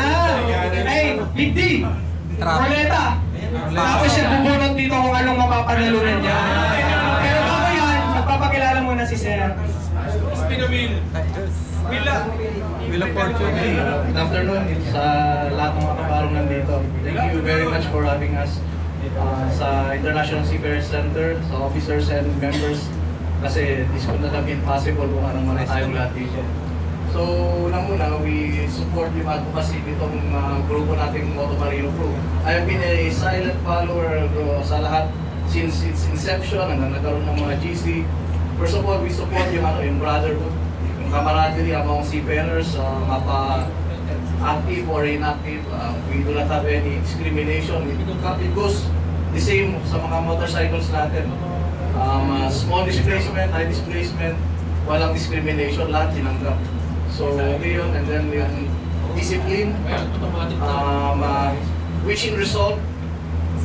Speaker 1: Ay, hindi. Roleta. Tapos siya bubunot dito kung anong mapapanalunan niya. Pero bago yan, magpapakilala muna si Sir.
Speaker 2: Spinowheel.
Speaker 9: Wheel of Fortune. Good afternoon sa lahat ng mga kaparong nandito. Thank you very much for having us sa International Seafarers Center, sa officers and members. Kasi this could not have been possible kung anong mga tayong lahat dito. So, unang-una, we support yung advocacy nitong grupo nating Moto Marino Crew. I have been a silent follower sa lahat since its inception, hanggang nagkaroon ng mga GC. First of all, we support yung brotherhood, yung camaraderie among seafarers, mapa-active or inactive. We do not have any discrimination. It goes the same sa mga motorcycles natin. Small displacement, high displacement, walang discrimination, lahat tinanggap. So, okay yun, and then yung discipline, which in result,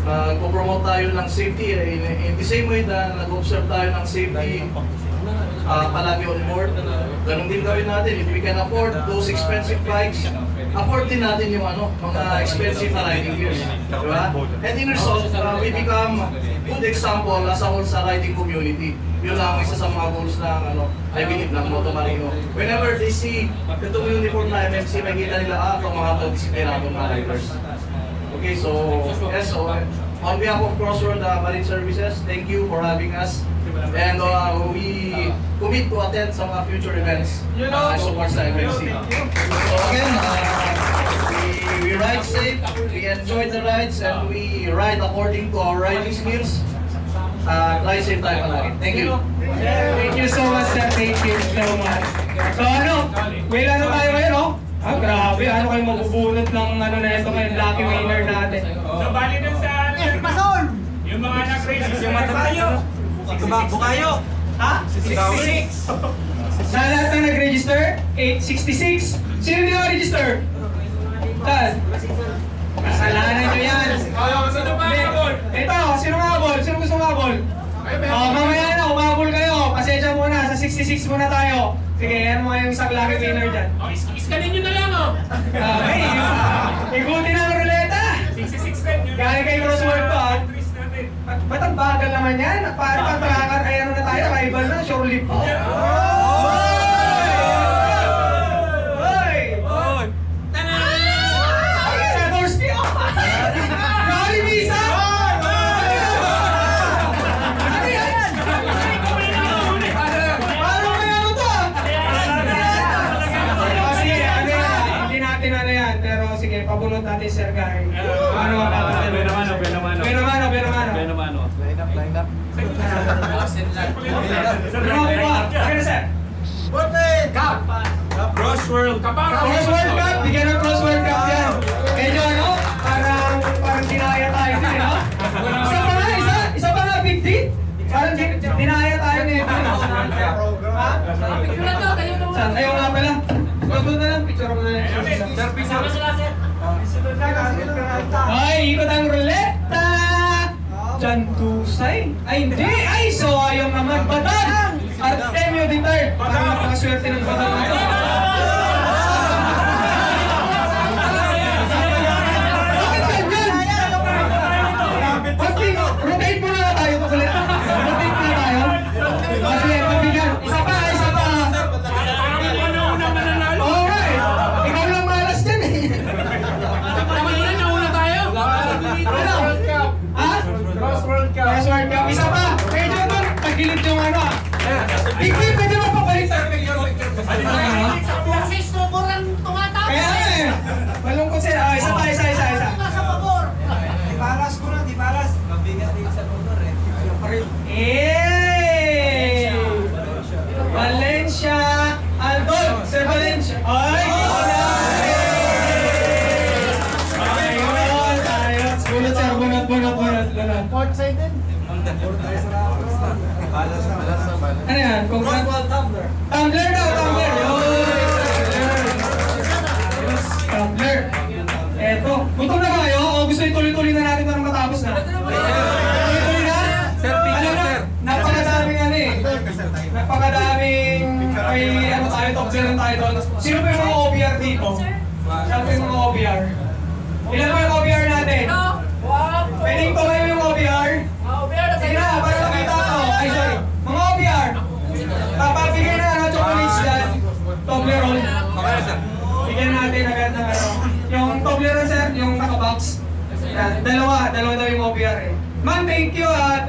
Speaker 9: nagpo-promote tayo ng safety in the same way na nag-observe tayo ng safety palagi on board. Ganun din gawin natin. If we can afford those expensive bikes, afford din natin yung mga expensive na riding gears. Diba? And in result, we become good example as a whole sa riding community. Yun lang isa sa mga goals ng I believe ng Moto Marino. Whenever they see itong uniform na MMC, makikita nila itong mga disiplinadong mga riders. Okay, so yes, so on behalf of Crossroad Marine Services, thank you for having us. And we commit to attend some future events towards the MMC. So again, we ride safe, we enjoy the rides, and we ride according to our riding skills. Ride safe tayo palagi. Thank you.
Speaker 1: Thank you so much, sir. Thank you so much. So ano, may ano tayo ngayon, no? Ah, grabe. Ano kayo mabubunot ng ano na ito ngayon, lucky winner natin.
Speaker 2: So, bali dun sa... Yung mga nag-race, yung matabayo.
Speaker 6: Bukayo!
Speaker 1: Ha? 66. Sa lahat na nag-register, 866. Sino hindi naka-register? Saan? Kasalanan nyo yan.
Speaker 2: Sino pa habol?
Speaker 1: Ito, sino habol? Sino gusto habol? Mamaya na, umabol kayo. Pasensya muna, sa 66 muna tayo. Sige, yan mo yung isang lucky winner dyan.
Speaker 2: Iskanin nyo na lang, oh.
Speaker 1: Igutin ang ruleta.
Speaker 2: 66 rin.
Speaker 1: Galing kay Crossword to, ah.
Speaker 2: Twist natin.
Speaker 1: Ba't ang bagal naman yan? Parang patrakan, ay ano na tayo, rival na, sure lip po. Pabunot natin, Sir Gary. Ano ang papatalo? Benamano.
Speaker 6: Line up.
Speaker 2: Crossworld.
Speaker 1: Crossword Cup! Bigyan ng Crossword Cup yan. Medyo ano? Parang dinaya tayo din, no? Isa pa nga, big deal. Parang dinaya tayo nito. Ha? Saan? Ayaw nga pala. Doon na lang, picture mo na lang. Ay, ikot ang ruleta! Jantusay? Ay, hindi! Ay, so ayaw naman. Batag! Artemio III. Parang napakaswerte ng batag na ito. Bakit ganyan? Rotate muna na tayo ulit. Rotate muna tayo. Kasi, pabigyan. Isa pa. Oo nga eh. Ikaw lang malas dyan eh. Crossword Cup. Isa pa. Medyo doon. Tagilid yung ano ah. Bigli, pwede mo papalitan. Kaya eh. Malungkot siya. Ah, isa pa. Di balas. Mabigat din sa motor eh. Valencia Aldol. Sir Valencia. Ay! Bunot sir, bunot.
Speaker 5: Port side din.
Speaker 1: Ano yan? Tumbler. Tumbler daw, tumbler. Tumbler. Eto. Gutom na kayo? O gusto ituloy-tuloy na natin para matapos na? Tuloy-tuloy na?
Speaker 6: Sir, picture, sir.
Speaker 1: Napakadaming ano eh. Napakadaming may ano tayo, tumbler tayo doon. Sino pa yung mga OBR dito? Sino pa yung mga OBR? Ilan pa yung OBR natin? Pwedeng tumayo yung OBR? Sige na, para makita ko. Ay, sorry. Mga OBR, papabigay na ano, chocolates dyan. Toblerone. Bigyan natin agad na ano. Yung Toblerone, sir, yung naka-box. Yan, dalawa daw yung OBR eh. Ma'am, thank you at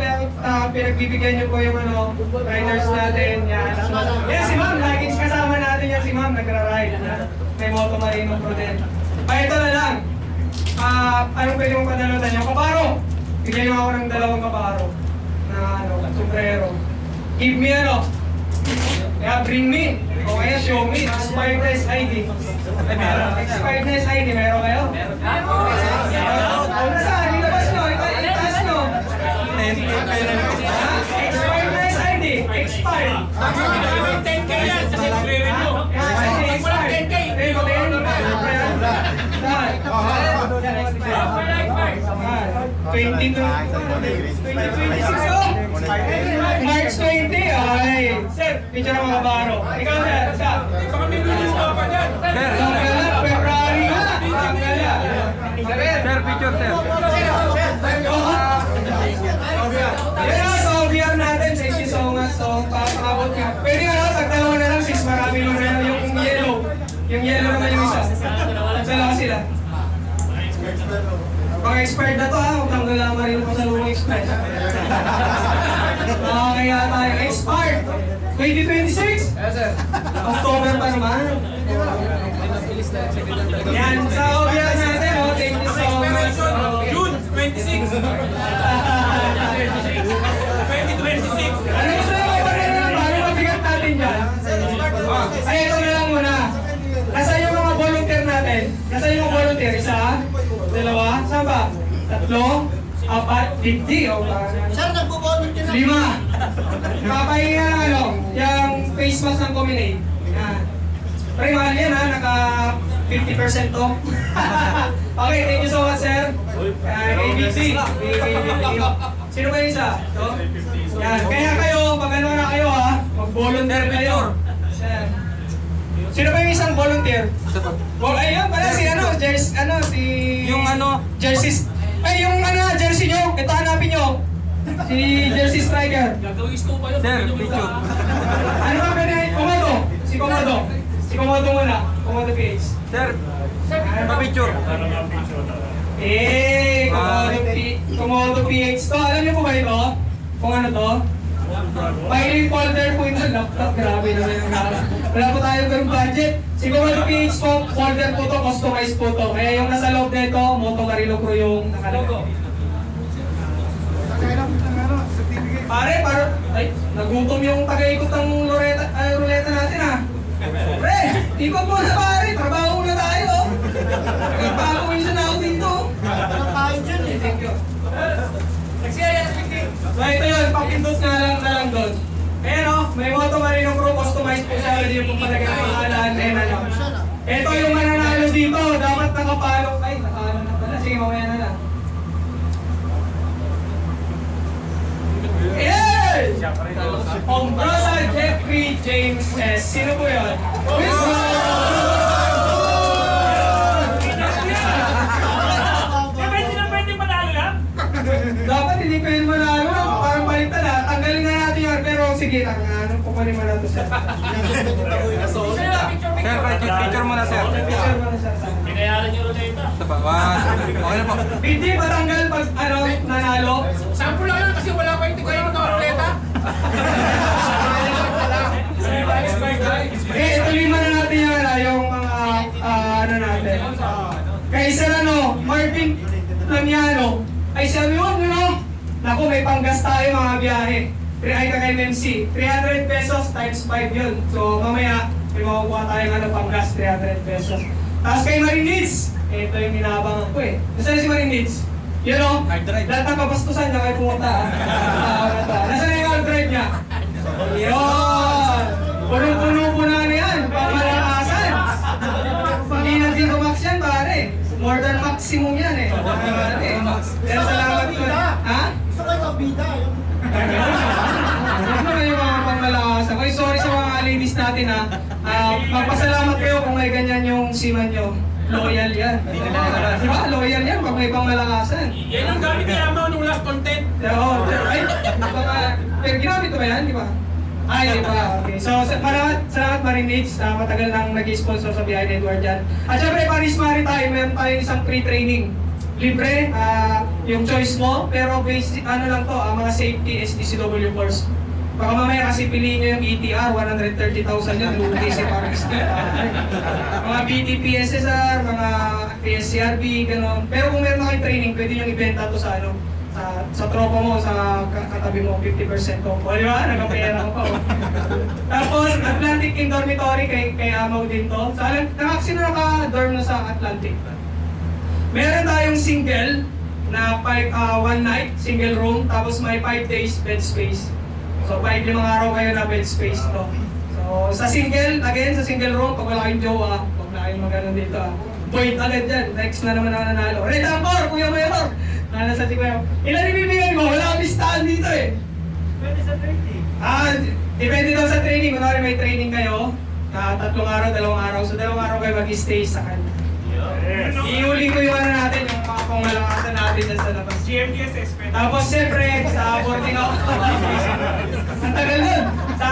Speaker 1: pinagbibigyan niyo po yung ano, riders natin. Yan. Yan si ma'am, laging kasama natin yan si ma'am, nagra-ride. May Moto Marino Prudent. Ay, ito na lang. Anong pwede mong panalutan? Yung kaparo. Bigyan niyo ako ng dalawang kaparo. Na ano, sombrero. Give me ano. Kaya bring me. O kaya show me. Expired nice ID. Expired nice ID. Meron kayo? Meron. Ano saan? Ilabas nyo. Itaas nyo. Expired nice ID. Expired.
Speaker 2: 10K yan. Kasi nagre-renew. Walang 10K.
Speaker 1: March 20, ay! Sir, picture ng mga baro. Ikaw na, sa?
Speaker 2: Baka may lulis ka pa dyan.
Speaker 1: Tanggalan, February nga! Tanggalan!
Speaker 6: Sir, picture, sir.
Speaker 1: Yan sa OBR natin, thank you so much. So, pakakabot nyo. Pwede nga lang, tagdalawa na lang sis, marami yung yellow. Yung yellow naman yung isa. Dalawa sila. Pag expired na to ha, huwag kang galaman rin 2026?
Speaker 9: Yes, sir.
Speaker 1: October pa naman. Yan, sa obvious natin, oh, thank you so much.
Speaker 2: June 26. 2026.
Speaker 1: Ano gusto nyo ba na bago mabigat natin dyan? Ay, ito na lang muna. Nasaan yung mga volunteer natin? Nasaan yung mga volunteer? Isa? Dalawa? Saan ba? Tatlo? Apat? 50? O ba?
Speaker 5: Sir, nagpo-volunteer na.
Speaker 1: 5. Papahinga ng ano? Yung face mask ng Cominate. Yan. Pre, mahal yan ha. Naka 50% to. Okay, thank you so much, sir. ABC. Sino ba yung isa? Ito? Yan. Kaya kayo, pag ano na kayo ha, mag-volunteer kayo. Sir. Sino ba yung isang volunteer? Ayun, pala si ano, si...
Speaker 6: Yung ano?
Speaker 1: Jersey... Ay, yung ano, jersey nyo. Ito hanapin nyo. Si Jersey Striker.
Speaker 2: Gagawin stupa yun.
Speaker 6: Sir, picture.
Speaker 1: Ano ba pwede? Komodo. Si Komodo. Si Komodo muna. Komodo PH.
Speaker 6: Sir, pa-picture.
Speaker 3: Para ma-picture na.
Speaker 1: Komodo PH to. Alam niyo po ba ito? Kung ano to? Filing folder po ito sa laptop. Grabe naman yung wala po tayong ganung budget. Si Komodo PH po, folder po to, customized po to. Kaya yung nasa loob nito, Moto Carilo Crew yung nakalagay. Pare, ay, nagutom yung taga-ikot ng ruleta natin ha. Pre, ikot muna pare, trabaho muna tayo. Nagbago minsan ako dito. Thank you. So ito yun, papindot na lang doon. Ayan o, may Moto Carilo Crew, customized po siya. Hindi yung palagay ng pangalan. Ito yung mananalo dito, dapat nakapalo. Ay, nakapalo na pala. Sige, mamaya na lang. Yes! Ombrosa Jeffrey James S. Sino po yun?
Speaker 3: Pwede manalo yan?
Speaker 1: Dapat hindi pwede manalo. Parang baliktad na. Tanggalin na natin yun. Pero sige, ano po pa rin natin siya.
Speaker 6: Sir, picture muna, sir.
Speaker 1: Picture mo na siya.
Speaker 3: Binayaran niyo rin ito.
Speaker 6: Ito pa. Okay na po.
Speaker 1: Hindi matanggal pag ano, nanalo.
Speaker 2: Sample lang yun kasi wala pa yung tigay ng ruleta.
Speaker 1: Eh, ituloy na natin yan, yung mga, ano natin. Kaysa ano, Marvin Planiano. Ay, sabi mo, naku, may panggas tayo mga biyahe. Ay, kaka-MMC. 300 pesos times 5 yun. So, mamaya, may makukuha tayo ng panggas, 300 pesos. Tapos kay Marinits, ito yung inabangan ko eh. Nasaan si Marinits? Yun o, lahat ng kapastusan niya kayo pumunta. Nasaan na yung hard drive niya? Yun! Punong-puno po na yan, pamalakasan. Hindi natin kumax yan, pare. More than maximum yan eh. Pero salamat ko. Ha?
Speaker 5: Gusto ko yung bida.
Speaker 1: Ano na yung mga pangmalakasan? Oy, sorry sa mga ladies natin ha. Magpasalamat kayo kung may ganyan yung seaman nyo. Loyal yan. Di ba? Loyal yan pag may pangmalakasan.
Speaker 2: Yan yung gamit ni Amaw nung last content.
Speaker 1: Pero ginamit ko ba yan? Di ba? Ay, di ba? Okay. So, salamat Marinage. Matagal nang nag-sponsor sa Behind Edward dyan. At syempre, Paris Maritime, meron tayong isang free training. Libre, yung choice mo, pero basic, ano lang to, mga safety SDCW course. Baka mamaya kasi piliin nyo yung ETR, 130,000 yun, lugi si Paris. Mga BTPSSR, mga PSCRB, gano'n. Pero kung meron na kayong training, pwede nyo ibenta to sa ano, sa tropa mo, sa katabi mo, 50% off. O di ba? Nagkapera ko pa. Tapos, Atlantic in Dormitory, kay Amaw din to. Sino naka-dorm na sa Atlantic? Meron tayong single na 1 night, single room, tapos may 5 days bed space. So 5 limang araw kayo na bed space to. So sa single, again sa single room, pag wala kayong jowa, pag na kayong magano dito point agad dyan, next na naman ang nanalo. Red Amber, Kuya Mayor! Nasa si Kuya. Ilan ibibigay mo? Wala kang listahan dito eh. Depende sa training. Depende daw sa training. Kunwari may training kayo, 3 araw, 2 araw. So 2 araw kayo mag-stay sa kanya. Iuling ko yung ano natin, yung mga pangmalakasan natin dyan sa labas.
Speaker 2: GMDSS.
Speaker 1: Tapos siyempre, sa boarding house. Ang tagal nun. Sa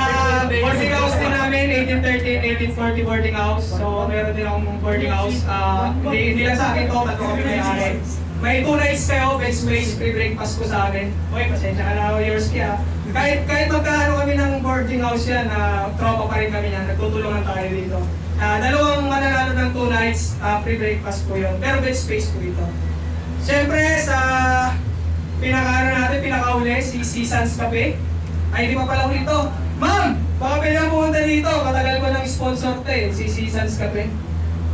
Speaker 1: boarding house din namin, 1813, 1840 boarding house. So meron din akong boarding house. Hindi lang sa akin to, tatlo kami may-ari. may 2 nights kayo, bed space, free breakfast ko sa akin. Okay, pasensya ka na ako, yours kaya. Kahit magkaano kami ng boarding house yan, tropa pa rin kami yan, nagtutulungan tayo dito. Dalawang mananalo ng 2 nights, free breakfast ko yun, pero bed space ko dito. Siyempre, sa pinakauli, si Seasons Cafe. Ay, di pa pala ulit to. Ma'am, baka pwede na pumunta dito. Matagal ko ng sponsor to eh, si Seasons Cafe.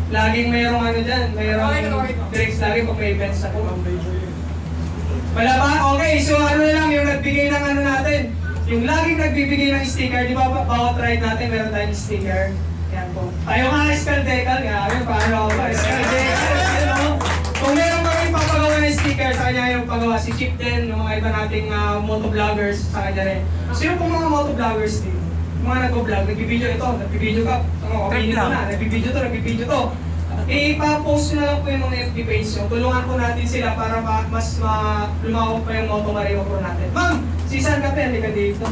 Speaker 1: Laging mayroong ano dyan, mayroong drinks lagi pag may events ako. Wala ba? Okay, so ano na lang yung nagbigay ng ano natin. Yung laging nagbibigay ng sticker, di ba bawat ride natin meron tayong sticker. Yan po. Tayo nga, Escaldecal nga. Paano ako ba? Escaldecal. Ano? Kung meron kami papagawa ng sticker, sa kanya yung pagawa. Si Chip din, yung mga iba nating motovloggers, sa kanya rin. Sino pong mga motovloggers din? Mga nag-vlog, nagbibideo ito, nagbibideo ka. Opinion ko na, nagbibideo to. Ipa-post nyo na lang po yung mga FB page nyo. Tulungan po natin sila para mas lumawak pa yung Moto Marino Crew natin. Ma'am, si San Cape, halika dito.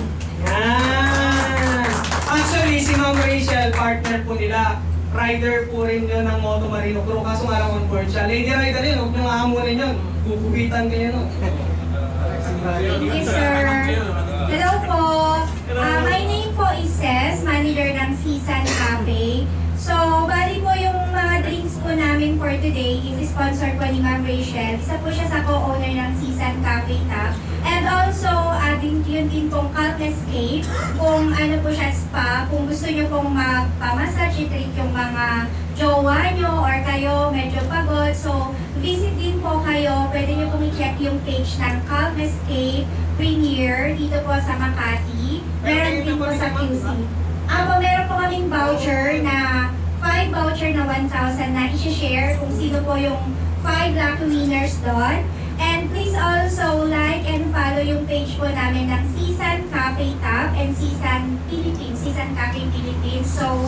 Speaker 1: Yan! Actually, si Ma'am Rachel, partner po nila. Rider po rin yun ng Moto Marino Crew. Kaso nga lang on board siya. Lady rider yun, huwag nyo maamunin yun. Gugubitan kayo nun.
Speaker 10: Thank you, sir. Hello po. My name po is Ces, manager ng Season Cafe. So, bali po yung mga drinks po namin for today is sponsored po ni Ma'am Rachel. Isa po siya sa co-owner ng Season Cafe Tap. And also, yun din pong Calmness Cave. Kung ano po siya spa, kung gusto nyo pong magpamassage, i-treat yung mga jowa nyo or kayo medyo pagod. So, visit din po kayo. Pwede nyo pong i-check yung page ng Calmness Cave Premier dito po sa Makati. Meron din po sa QC. Meron po kaming voucher na 5 voucher na 1,000 na i-share kung sino po yung 5 lucky winners doon. And please also like and follow yung page po namin ng Season Cafe Tap and Season Philippines, Season Cafe Philippines. So,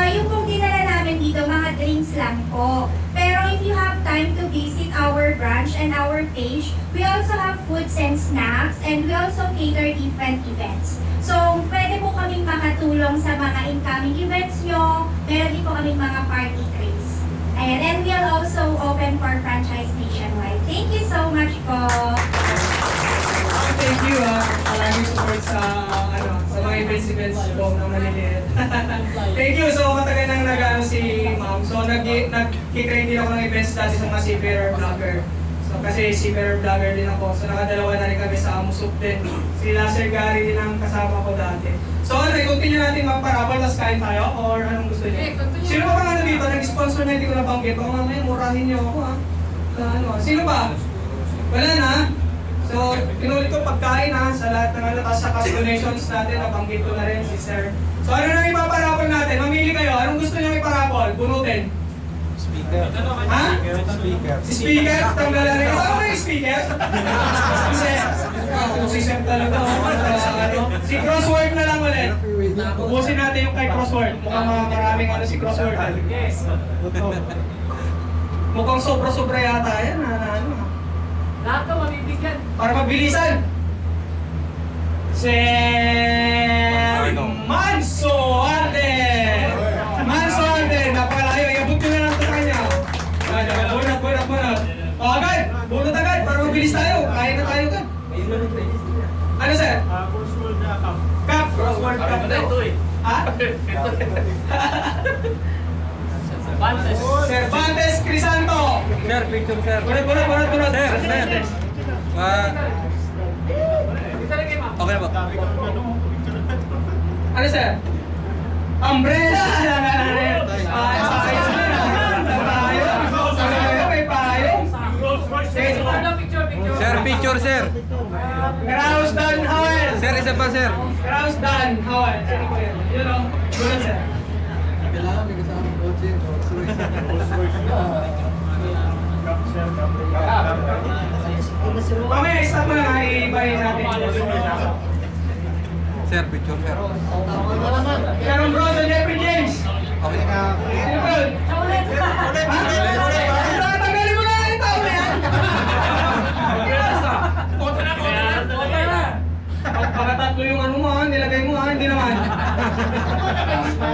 Speaker 10: yung pong dinala namin dito, mga drinks lang po. Pero if you have time to visit our branch and our page, we also have foods and snacks and we also cater different events. So, pwede po kaming makatulong sa mga incoming events nyo. Meron din po kaming mga party trays. Ayan, and we'll also open for franchise nationwide. Thank you so much po.
Speaker 1: Thank you maraming support sa mga events po na maliliit. Thank you. So matagal nang nag-ano si ma'am. So nag-create din ako ng events dati sa mga seafarer vlogger. So kasi seafarer vlogger din ako. So nakadalawa na rin kami sa Amusup din. Sila Sir Gary din ang kasama ko dati. So continue natin magparabol, tapos kain tayo or anong gusto niyo? Sino pa bang dito? Nag-sponsor na hindi ko nabanggit. O mamaya murahin niyo ako Sino pa? Wala na? So, pinulit ko pagkain sa lahat ng tapos sa cash donations natin, nabanggit ko na rin si Sir. So ano na ipaparapol natin? Mamili kayo. Anong gusto niyo iparapol? Bunutin? Speaker. Ha? Speaker. Si speaker? Tanggalan rin. Ano na yung speaker? Si Sir talaga. Si crossword na lang ulit. Ubusin natin yung kay crossword. Mukhang maraming si crossword. Mukhang sobra-sobra yata yan.
Speaker 2: Lahat na mabibigyan.
Speaker 1: Para mabilisan. Manso Alden! Manso Alden! Napakalayo. Iabot ko na lang ito sa kanya. Bunat. O agad! Bunat agad para mabilis tayo. Kaya na tayo agad. Ano sir?
Speaker 3: Crossword na cup.
Speaker 1: Cup. Crossword cup daw. Ha? Cervantes Crisanto!
Speaker 9: Sir, picture sir.
Speaker 1: Bunat.
Speaker 9: Sir. Okay na ba?
Speaker 1: Ano sir? Umbrella! May payong.
Speaker 9: Sir, picture sir.
Speaker 1: Kraus Dan Howell!
Speaker 9: Sir, isa pa sir.
Speaker 1: Kraus Dan Howell. Sino po yun? Yun o. Bunat sir. Mamaya, stop mo lang i-ibahin natin.
Speaker 9: Sir, picture sir.
Speaker 1: Sharon Bros and Jeffrey James.
Speaker 9: Okay na.
Speaker 1: Sino po yun? Tanggalin mo na yung tao na yan.
Speaker 2: Kontra na.
Speaker 1: Pagkatatlo yung ano mo nilagay mo hindi naman.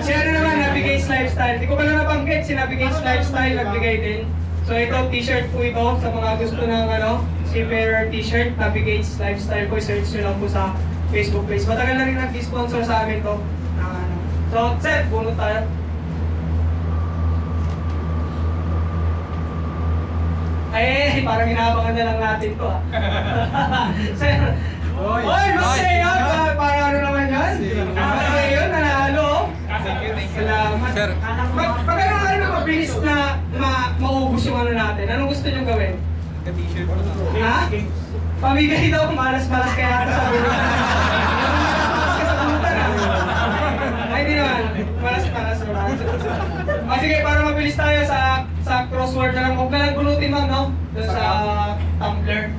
Speaker 1: Si ano naman, Navigates Lifestyle. Di ko pala nabanggit, si Navigates Lifestyle nagbigay din. So ito, t-shirt po ito sa mga gusto ng Seafarer t-shirt, Navigates Lifestyle po, search nyo lang po sa Facebook page. Matagal na rin nag-sponsor sa amin to. So, sir, bunot tayo. Ay, parang inaabangan na lang natin to ah. Sir, Oy, Mateo! Parang ano naman yan? Yun, nanalo. Salamat. Pagkano mabilis na maubos yung natin? Anong gusto nyo gawin? Ha? Pamigay daw, malas-malas kaya ata sabi nyo. Ay, di naman. Malas-malas. Sige, para mabilis tayo sa crossword na lang. Huwag na lang gunutin, ma'am, no? Doon sa Tumblr.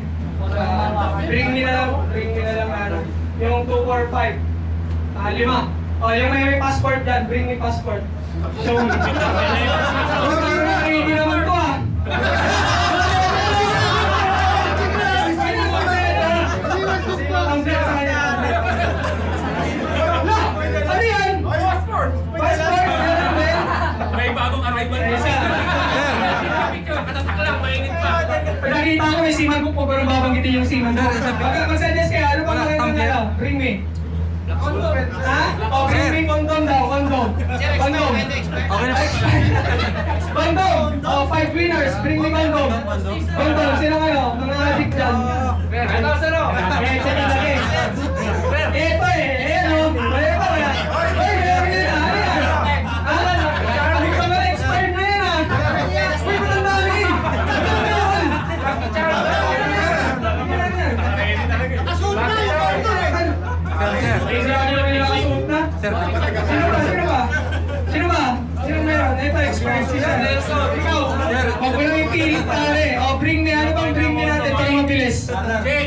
Speaker 1: Bring me na lang yung 2, 4, 5. 5. Yung may passport dyan, bring me passport. Show me. Hindi naman to ah. Ano yan? Passport!
Speaker 2: May bagong arrival na siya. Katatak lang, mainit pa.
Speaker 1: Nakita ko may siman ko po, pero babanggitin yung siman ko. Mag-suggest kayo, ano bang mga bring me. Ha? O, bring me condom daw, condom. Condom.
Speaker 6: Okay na po.
Speaker 1: Condom. O, 5 winners, bring me condom. Condom, sino kayo? Mga addict dyan. Ito ano? Ito wala. Oy, meron yun ah. Ano yan? Hindi ka na expired na yan ah. Uy, walang dami. Sino ba? Sino meron? Ito, expired sila. Ikaw, huwag mo lang ipilit pare. O, bring me. Ano bang bring me natin para mabilis? Dollar. $1.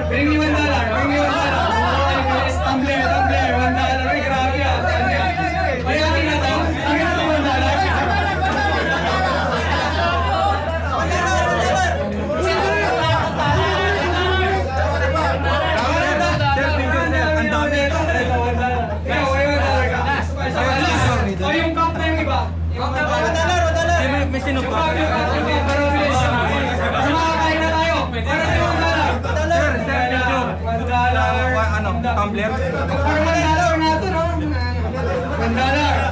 Speaker 1: Bring me $1. Bring me $1. Mabilis. Tumbler. $1. Ay, grabe ah. Ay, akin na to. Akin na to $1. O, yung cup na yung iba.
Speaker 6: May sinok ba?
Speaker 1: Kumakain na tayo.
Speaker 6: Ano? Tumbler?
Speaker 1: Parang $1 na ito, no? $1.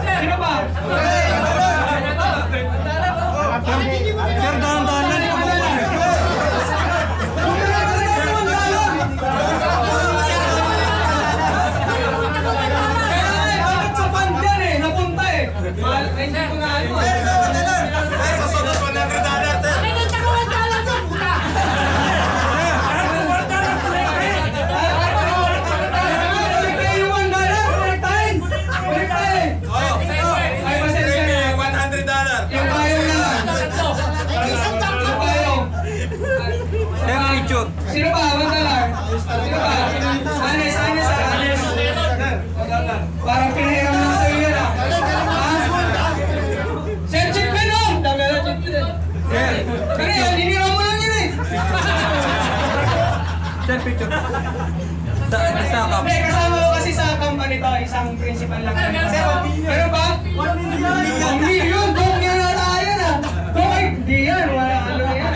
Speaker 1: Sino ba?
Speaker 6: Sir, dahan-dahan lang.
Speaker 1: Bakit sa fund yan eh? Napunta eh. Hindi ko na ano eh. Sino ba? $1. Sino ba? Anes. Parang pinahiram lang sa'yo yan ah. Sir, check me no! Dami na check me.
Speaker 6: Sir,
Speaker 1: Kaya yan, hiniram mo lang yun eh.
Speaker 6: sir, picture. Sa cup.
Speaker 1: Hindi, kasama ko kasi sa company to, isang principal lang. Pero ba? 1 million! Dong yan na tayo na! Dong ay, di yan, wala ano yan.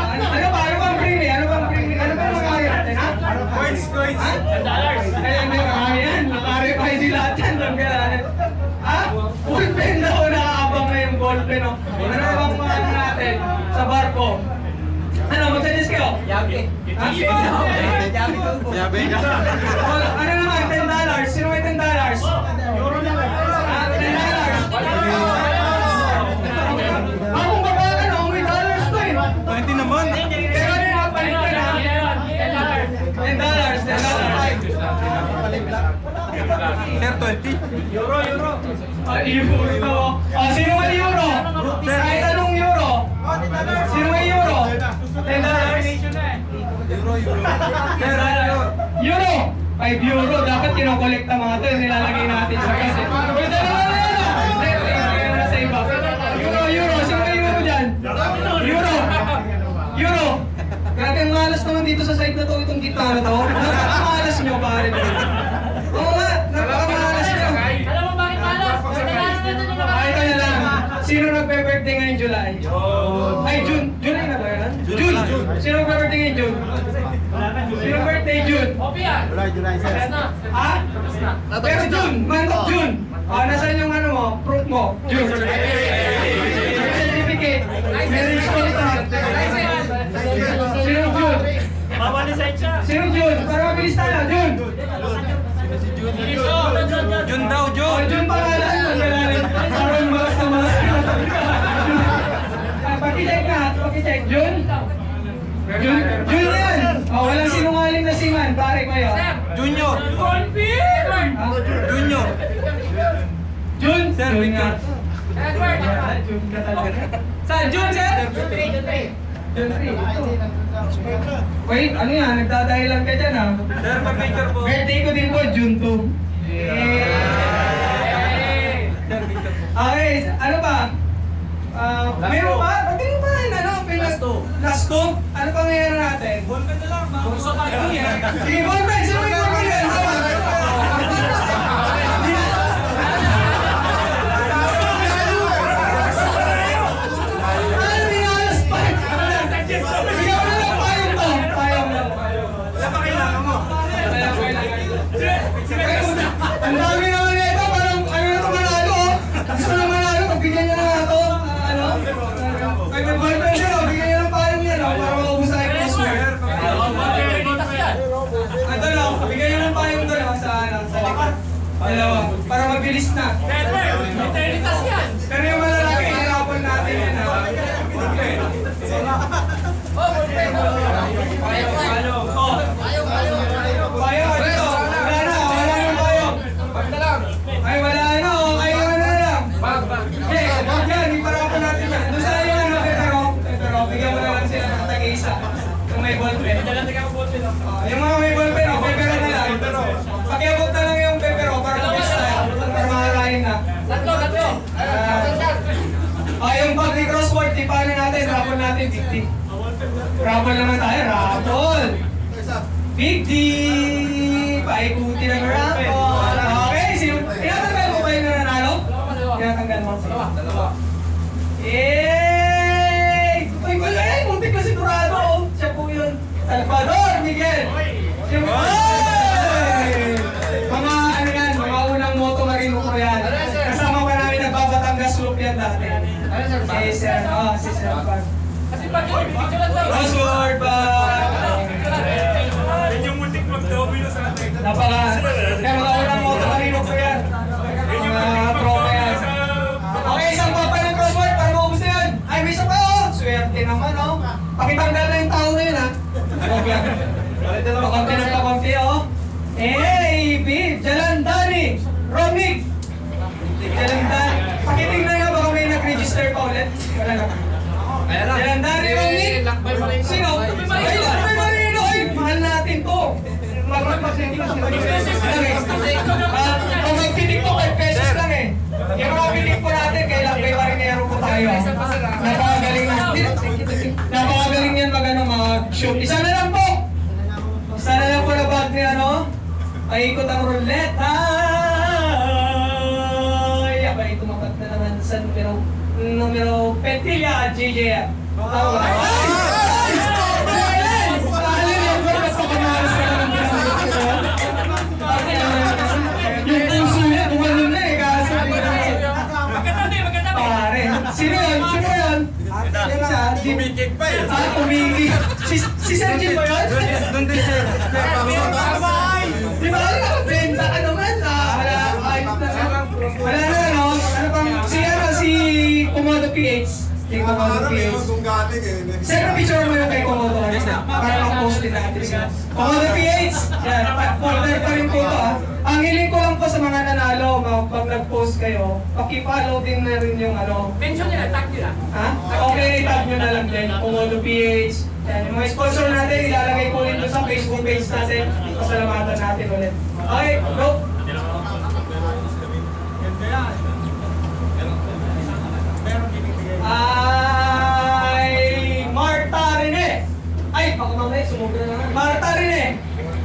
Speaker 1: Ano bang bring me? Ano bang makakaya natin ha?
Speaker 6: Coins.
Speaker 1: Kaya may kakayan, nakarepay di lahat yan, dong kailangan. Ha? Ballpen na o nakaabang na yung ballpen o. Ano bang mga natin sa barko? Ano, mag-suggest kayo? Yabe. Ano naman, $10? Sino may $10? Euro na ba? $10. Akong baba ka na, may dollars to eh.
Speaker 6: 20 naman.
Speaker 1: Pero ano yung palit ka na? $10.
Speaker 6: Sir, 20.
Speaker 1: Euro. Sino may euro? Kahit anong euro? Sino may euro? $10. Euro! 5 euro! Dapat kinokolekta mga ito yung nilalagay natin sa kasi. Uy, dalawa na yan! Hindi, na sa iba. Euro! Sino may euro dyan? Euro! Grabe ang malas naman dito sa side na to, itong gitna na to. Napakamalas nyo, pare. Oo nga, napakamalas nyo.
Speaker 8: Alam mo bakit malas?
Speaker 1: Ay, kaya lang. Sino birthday ngayon July? Ay, June. July na ba yan? June. Sino birthday ngayon June? Sino birthday June?
Speaker 6: July, sir.
Speaker 1: Ha? Pero June, month of June. Nasaan yung ano mo? Fruit mo? June. Certificate. Marriage contract. Sino June? Sino June? Para mabilis tayo. June.
Speaker 2: Jun daw,
Speaker 1: Oh, June pangalan. Parang malas na malas. Pakicheck na. Pakicheck. June? June na yan. Oh, walang sinungaling na siman. Pare ko yun.
Speaker 2: Junior.
Speaker 1: Junior. June? Sir, June nga. June ka talaga. Saan? June, sir? June 3. Wait, ano yan? Nagdadahilan ka dyan, ha?
Speaker 2: Sir, mag-picture po.
Speaker 1: Birthday ko din po, June 2. Okay, ano ba? Meron ba? Pagdating pa rin, ano? Last two? Ano pa ngayon natin? Ballpen na lang. Gusto ka ito yan. Sige, ballpen! Sino may ballpen yan? Ano, binalas pa? Bigyan mo na lang payong to. Payong lang.
Speaker 2: Wala pa kailangan mo.
Speaker 1: Ang dami naman nito, parang ano na ito manalo, oh. Gusto na manalo, pagbigyan niya na ito. Ano? Ay, may ballpen niya, oh. Bigyan niya ng payong niya, no? Para maubos tayo ng swear. Ito lang, bigyan niya ng payong doon, oh, sa likod. Dalawa, para mabilis na. Pero yung malalaki, hirapan natin yan, ha? Payong, ito. Wala na, wala nang payong. Ay, wala na, oh. Ay, ano na lang. Hindi, yan, iparapan natin yan. Doon sa yung ano, pero, bigyan mo na lang sila ng tag-isa. Yung may ballpen. Yung mga may ballpen, oh, pepero na lang. Pakiabot na lang yung pepero para mabilis tayo. Para makakain na. Yung pag ni crossword, paano natin? Rapol natin, Big D. Rapol naman tayo, rapol. Big D! Paikuti ng rapol. Okay, tinatanggal mo ba yung nananalo? Tinatanggal mo. Yay! Ay, muntik na sigurado, oh. Siya po yun. Salvador Miguel! Mga ano yan, mga unang moto marino ko yan. Kasama pa namin nagbabatangas loop yan dati. Si Sir Pag. Crossword Pag!
Speaker 3: Yan yung muntik mag-domino sa atin.
Speaker 1: Kaya mga unang moto marino ko yan. Mga tropa yan. Okay, isang papa ng crossword para maubos na yan. Ay, may isa pa, oh! Swerte naman, oh. Pakitanggal na yung tao na yun, ha? Pakunti ng pakunti, oh. Hey, Bib! Jalandani! Romig! Jalandani! Pakitingnan nga baka may nag-register pa ulit. Wala na. Jalandani, Romig! Sino? Ay, Lakbay Marino! Ay, mahal natin to! Kung magpitik ko, 5 pesos lang eh. Yung mga pitik po natin, kay Lakbay Marinero po tayo. Napakagaling yan mag-shoot. Isa na lang po! Isa na lang po na bag ni ano? Paikot ang roulette. Ay, abay, tumapat na naman sa numero Petilla at JJ. Tama ba? Ay! Yung puso niya, gumano na eh. Pare. Sino yun? Sino yun?
Speaker 2: Tumikik pa eh.
Speaker 1: Tumigil. Si Sir Jim ba yun?
Speaker 2: Doon din sir.
Speaker 1: Di ba ano nakabenta ka naman? Wala na ano? Ano pang, si Komodo PH. Si Komodo PH. Sir, picture mo yung kay Komodo. Para mag-post din natin siya. Komodo PH! Yan, folder pa rin po ito. Ang hiling ko lang po sa mga nanalo, pag nag-post kayo, paki-follow din na rin yung ano.
Speaker 2: Mention nila, tag nila.
Speaker 1: Ha? Okay, tag nyo na lang din. Komodo PH. Yan, yung mga sponsor natin, ilalagay ko rin doon sa Facebook page natin. Pasalamatan natin ulit. Okay, go! Ay, Marta Rene! Ay, baka mamaya, sumugod na naman. Marta Rene!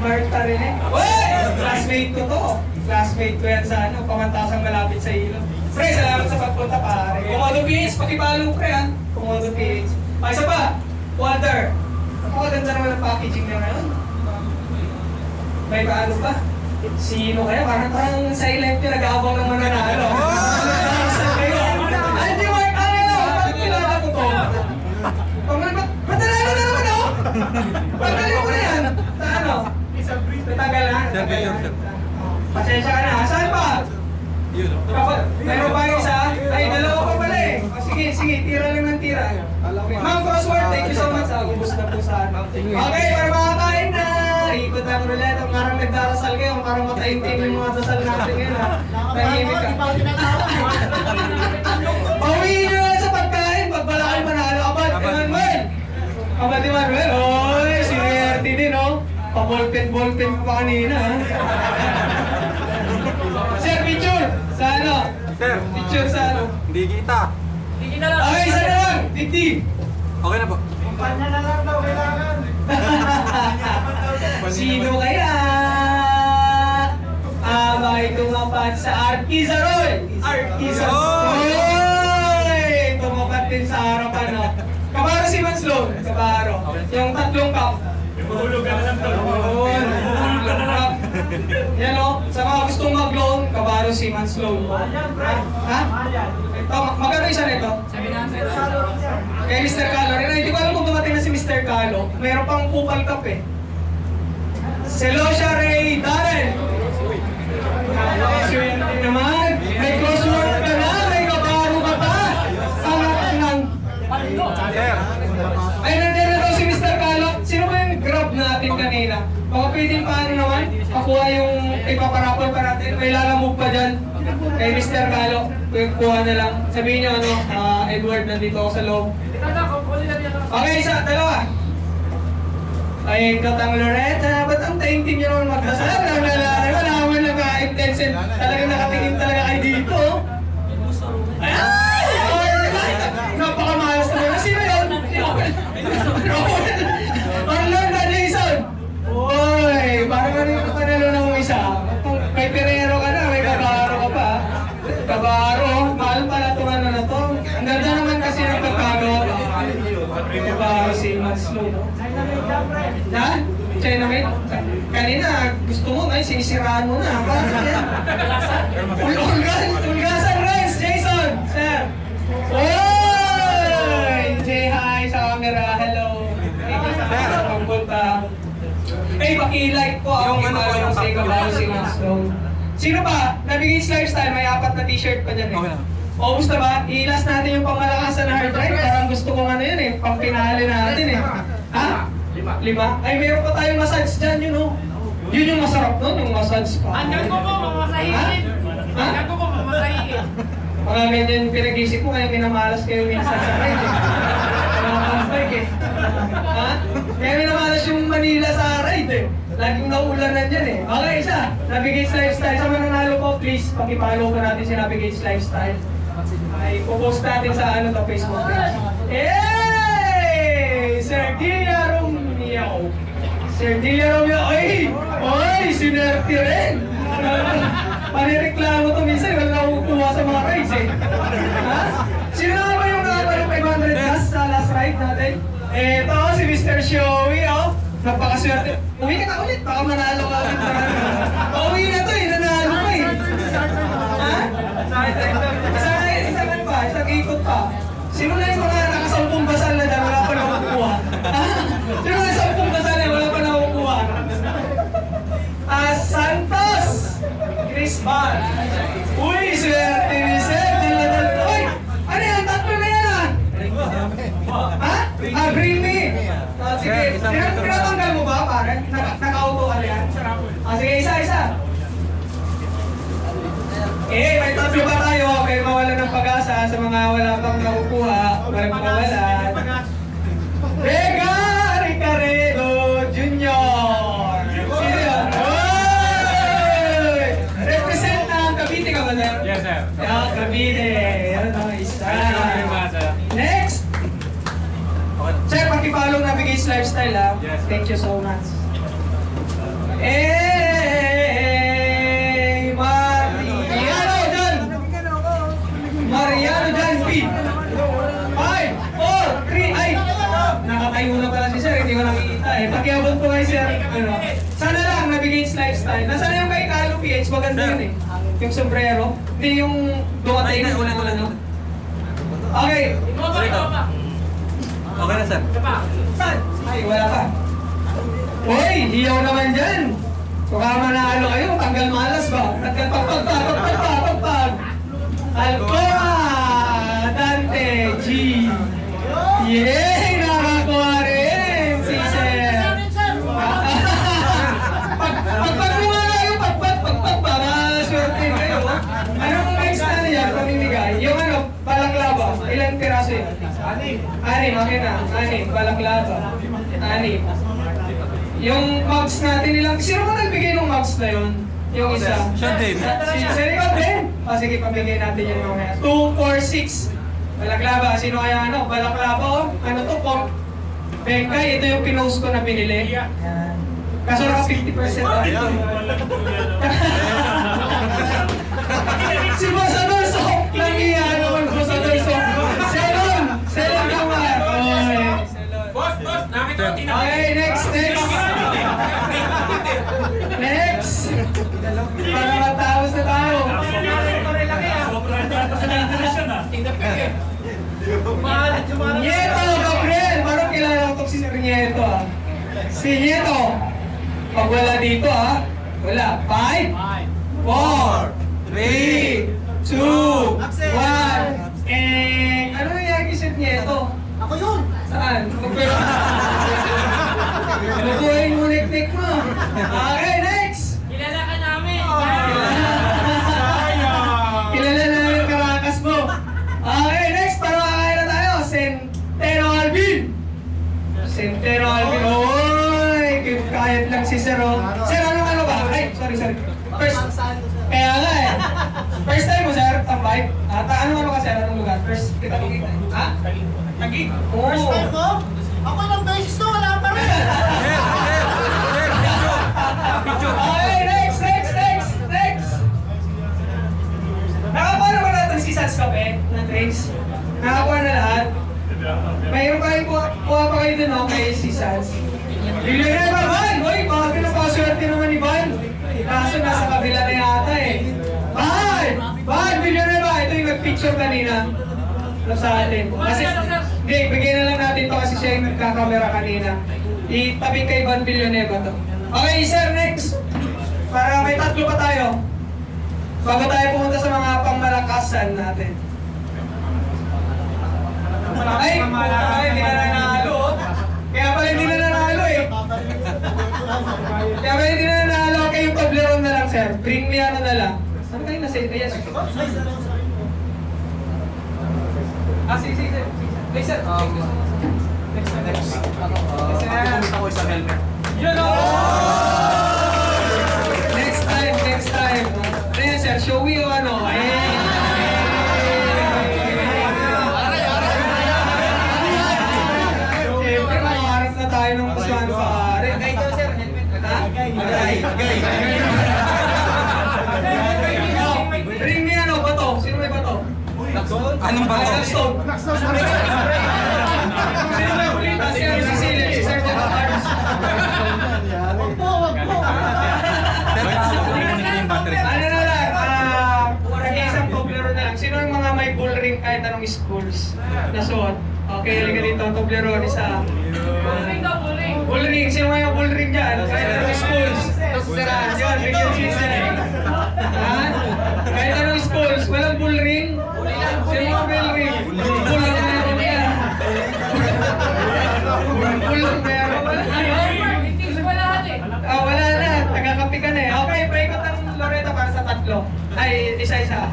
Speaker 1: Marta rin eh. Uy! Classmate ko to. Classmate ko yan sa pamantasang malapit sa ilog. Pre, salamat sa pagpunta pare. Komodo PH, pakipalo pre ha. Komodo PH. Isa pa, Walter. Napakaganda naman ang packaging niya ngayon. May paano pa? Sino kaya? Parang silent yung nag-aabang ng mananalo. Ay, di Mark, bakit kilala ko to? Matalala na naman ako! Pagdali mo na yan! Sa ano? Tatagal na? Pasensya ka na. Saan pa? Meron pa yung isa? Ay, dalawa pa pala eh. Sige, tira lang ng tira. Ma'am Crossword, thank you so much. Ubus na po sa ano. Okay, para makakain na. Ikot ang roulette. Parang nagdarasal kayo. Parang mataimtim yung mga dasal natin ngayon ha. Tahimik ka. Pawiin nyo lang sa pagkain. Pagbala kayo manalo. Abad, Emmanuel. Abad, Emmanuel. Oy, sinerte din oh. Pa-ballpen pa kanina ha. Sir, picture! Sa ano?
Speaker 11: Sir,
Speaker 1: Picture sa ano?
Speaker 11: hindi kita.
Speaker 1: Okay, isa na lang! 50!
Speaker 11: Okay na po.
Speaker 1: Sino kaya? May tumapat sa Arkizarol! Arkizarol! Oy! Tumapat din sa harapan, no? Kabaro si Manslow. Kabaro. Yung tatlong cup.
Speaker 3: Mahulog ka na lang talo.
Speaker 1: Yun. Yan, no? Sa mga gustong mag-loan, kabaro si Manslow. Ha? Ito, magkano isa nito? Kay Mr. Calo. Hindi ko alam kung dumating na si Mr. Calo. Meron pang kupal cup eh. Celosia Ray Darren. Swerte naman. May crossword ka na. May kabaro ka pa. Anak ng...
Speaker 11: Sir,
Speaker 1: Ay, nandiyan na daw si Mr. Calo. Sino ba yung grab natin kanina? Baka pwedeng paano naman? Pakuha yung ipaparapol pa natin. May lalamove pa dyan. Kay Mr. Calo. Kuha na lang. Sabihin niyo ano, Edward, nandito ako sa loob. Okay, isa, dalawa. Ay, Katang Loretta, ba't ang tainting niyo naman magdasal? Wala naman naka-intention. Talagang nakatingin talaga kayo dito. Ay! Napakamalas naman. Sino yun? Arlon na Jason! Uy, parang ano yung panalo ng isa? May Perero ka na, may Kabaro ka pa. Kabaro, mahal pala itong ano na to. Ang ganda naman kasi ng pagkagawa. Kabaro si Manslow. Ha? China made? Kanina, gusto mo ngayon, sinisiraan mo na. Parang yan. Ulgasan Rice, Jason! Sir! Oy! Say hi sa camera. Hello. Thank you sa pagpunta. Hey, paki-like po ako
Speaker 11: Yung ano po, yung
Speaker 1: say Kabaro si Manslow. Sino pa? Navigates Lifestyle, may 4 na t-shirt pa dyan eh.
Speaker 11: Okay na.
Speaker 1: Ubus na ba? I-last natin yung pangmalakasan na hard drive. Parang gusto kong ano yun eh, pampinali natin eh. Ha? 5? Ay, meron pa tayong massage dyan, yun oh. Yun yung masarap nun, yung massage pa.
Speaker 2: Hanggang ko po, mamasahihin.
Speaker 1: Ha?
Speaker 2: Hanggang ko po, mamasahihin.
Speaker 1: Mga ganyan pinag-isip ko, kaya minamalas kayo minsan sa ride eh. Mga pang-bike eh. Ha? Kaya minamalas yung Manila sa ride eh. Laging naulanan dyan eh. Okay, isa. Navigates Lifestyle. Sa mananalo po, please, pakipollow ko natin si Navigates Lifestyle. Ay, popost natin sa ano to, Facebook page. Hey! Sir Delia Romeo. Sir Delia Romeo. Oy, sinerte rin. Panireklamo to minsan, wala nakukuha sa mga rides eh. Ha? Sino nga ba yung nakapalo 500 plus sa last ride natin? Eto, si Mr. Showy, oh. Napakaswerte. Uwi ka na ulit, baka manalo ka ulit. Uwi na to eh, nanalo pa eh. Ha? Isang ano pa, isang ikot pa. Sino na yung mga nakasampung basal na dyan, wala pa nakukuha? Ha? Sino na yung sampung basal na wala pa nakukuha? Santos! Chris Bar. Uy, swerte ni Sir. Uy, ano yan? Tatlo na yan ah. Ha? Bring me. Sige, pinatanggal mo ba pare? Naka-auto ka na yan? Sige, isa. May tatlo ba tayo? May mawalan ng pag-asa sa mga wala pang nakukuha. Walang mawalan. Vega Ricaredo Jr. Sino yun? Oy! Represent ng Cavite ka ba, sir?
Speaker 11: yes sir.
Speaker 1: Yeah, Cavite. Yan ang isa. Next! Sir, pakipollow Navigates Lifestyle ha.
Speaker 11: Yes, sir.
Speaker 1: Thank you so much. Sana lang nabigay lifestyle. Nasaan yung kay Carlo PH? Maganda yun eh. Yung sombrero. Hindi yung dumating.
Speaker 11: Ulit.
Speaker 1: Okay.
Speaker 11: Okay na, sir.
Speaker 1: Saan? Ay, wala pa. Hoy, hiyaw naman dyan. Kung manalo kayo, tanggal malas ba? Tanggal pagpag. Alcoa! Dante! G! Yay! Nakakuha rin! Si Sir! Pagpag lumala kayo, pagpag, para swerte kayo. Anong next na niya, pamimigay? Yung ano, balaklava. Ilang piraso yun? Anim, akin na. Anim, balaklava. Anim. Yung mugs natin nilang, sino ba nagbigay ng mugs na yun? Yung isa.
Speaker 11: Siya din.
Speaker 1: Si Ikaw din? O sige, pamigay natin yun mamaya. 2, 4, 6. Balaklava. Sino kaya ano? Balaklava o? Ano to? Pork. Bengkay, ito yung pinost ko na binili. Kaso naka 50% off. Si Boss Adolso! Nangiya naman Boss Adolso. Selon naman.
Speaker 2: Boss, nakita ko,
Speaker 1: Okay, next. Next! Para matapos na tayo.
Speaker 3: Sobrang data sa generation ah.
Speaker 1: Nieto, Gabriel! Parang kilala ko si Sir Nieto ah. Si Nieto. Pag wala dito ah. Wala. 5, 4, 3, 2, 1. Ano nangyari kay Sir Nieto?
Speaker 5: Ako yun!
Speaker 1: Saan? Lukuhin mo nek mo. Okay, next!
Speaker 2: Kilala ka namin!
Speaker 1: Kilala na yung karakas mo. Okay, next, para makakain na tayo. Centeno Alvin. Centeno Alvin. Oy, kayat lang si Sir. Oh. Sir, ano ba? Ay, sorry. First, kaya nga eh. First time mo, Sir, tambay. Ano ka, Sir? Anong lugar? First, kita mo kita. Ha? Tagig? Oo.
Speaker 5: First time ko? Ako ilang beses to, wala pa rin!
Speaker 1: Okay, next! Nakakuha na ba natin si Sans Cafe na drinks? Nakakuha na lahat? Mayroon pa kayo, kuha pa kayo dun, okay, si Sans. Billionaire ba, Van? Hoy, baka pinapaswerte naman ni Van. Kaso nasa kabila na yata eh. Van, billionaire ba? Ito yung nag-picture kanina. Sa atin. Kasi, hindi, bigyan na lang natin to kasi siya yung nagkakamera kanina. Itabing kay Van Villanueva to. Okay, sir, next. Para may tatlo pa tayo. Bago tayo pumunta sa mga pangmalakasan natin. Ay, hindi na nanalo. Kaya pala hindi na nanalo eh. Kaya pala hindi na nanalo. Kaya yung Toblerone na lang, sir. Bring me ano na lang. Ano kayo nasa ito? Yes. Sige. Please, sir. Next.
Speaker 11: Ako isang helmet.
Speaker 1: Yun o! Next time. Ano yan, sir? Showy o ano? Siyempre, makaharap na tayo ng Pasmano Paare. Agay daw, sir. Helmet. Ha? Agay. Ring me ano? Bato. Sino may bato?
Speaker 11: Anong ba?
Speaker 1: Blackstone. Sino may kulita? Si Cecilia. Si Sir Bobatars.
Speaker 5: Wag po!
Speaker 1: Ano na lang, isang Toblerone na lang. Sino yung mga may bull ring kahit anong schools na suot? Okay, halika dito, Toblerone isa. Bull ring. Sino may bull ring dyan? Kahit anong schools. Yun, bigyan si Sir. Ha? Kahit anong schools, walang bull ring? Sino mga bull ring? Bull ring meron yan. Bull ring meron. Wala na. Tagakapi ka na eh. Okay, paikot ang Loretta para sa tatlo. Ay, isa-isa.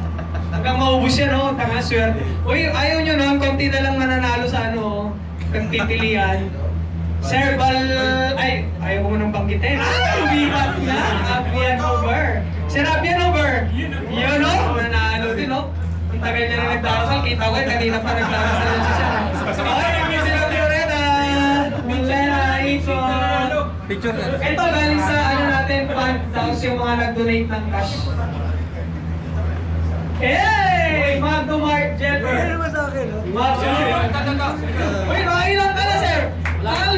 Speaker 1: Hanggang maubos yan, no? Tanga, swerte. Uy, ayaw nyo, no? Konti na lang mananalo sa ano, pagpipilian. Sir ay, ayaw ko munang banggitin. Lumipat na. Abian over. Sir Abian over. Yun, no? Mananalo din, no? Ang tagal niya na nagdarasal. Kita ko, kanina pa nagdarasal na siya. Okay, yung sila Loretta. Milena, Ipon.
Speaker 11: Picture na.
Speaker 1: Ito galing sa ano natin, fund, tapos yung mga nag-donate ng cash. Hey! Magdo Mark Jeffer! Ano naman sa akin, no? Magdo Mark. Uy, nakailang ka na, sir!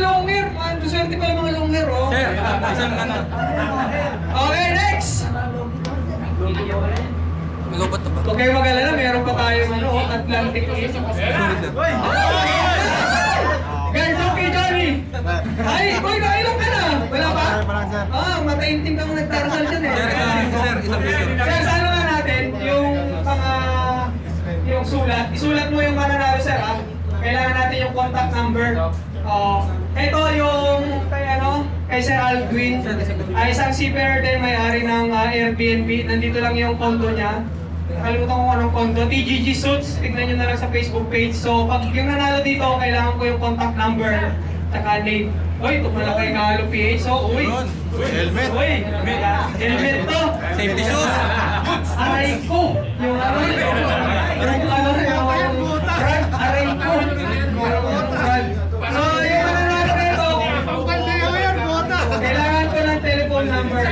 Speaker 1: Long year! Mando, sir! swerte pala mga long hair, oh.
Speaker 11: Sir, isang ano.
Speaker 1: Okay, next!
Speaker 11: Malupot na ba?
Speaker 1: Huwag kayong mag-alala, meron pa tayong ano, Atlantic East.
Speaker 11: Sorry, sir.
Speaker 1: Guys, okay, Johnny! Ay, boy, nakailang ka na! Wala pa?
Speaker 6: sir.
Speaker 1: Matainting kang nagdarasal dyan eh.
Speaker 11: Sir, isang video.
Speaker 1: Sir, sa ano nga natin, yung yung sulat, isulat mo yung mananalo, sir, ha? Kailangan natin yung contact number. Ito yung kay Sir Aldwin, isang seafarer din, may-ari ng Airbnb. Nandito lang yung condo niya. Nakalimutan ko anong condo. TGG Suits, tignan nyo na lang sa Facebook page. So, pag yung nanalo dito, kailangan ko yung contact number, tsaka name. Uy, ito pala kay Kalo PH. So, uy!
Speaker 6: Helmet.
Speaker 1: Uy! Helmet to!
Speaker 11: Safety shoes.
Speaker 1: Aray ko! Yung aray ko! Yung brand, aray ko! Yung brand. So, yung nanalo nito, kailangan ko ng telephone number.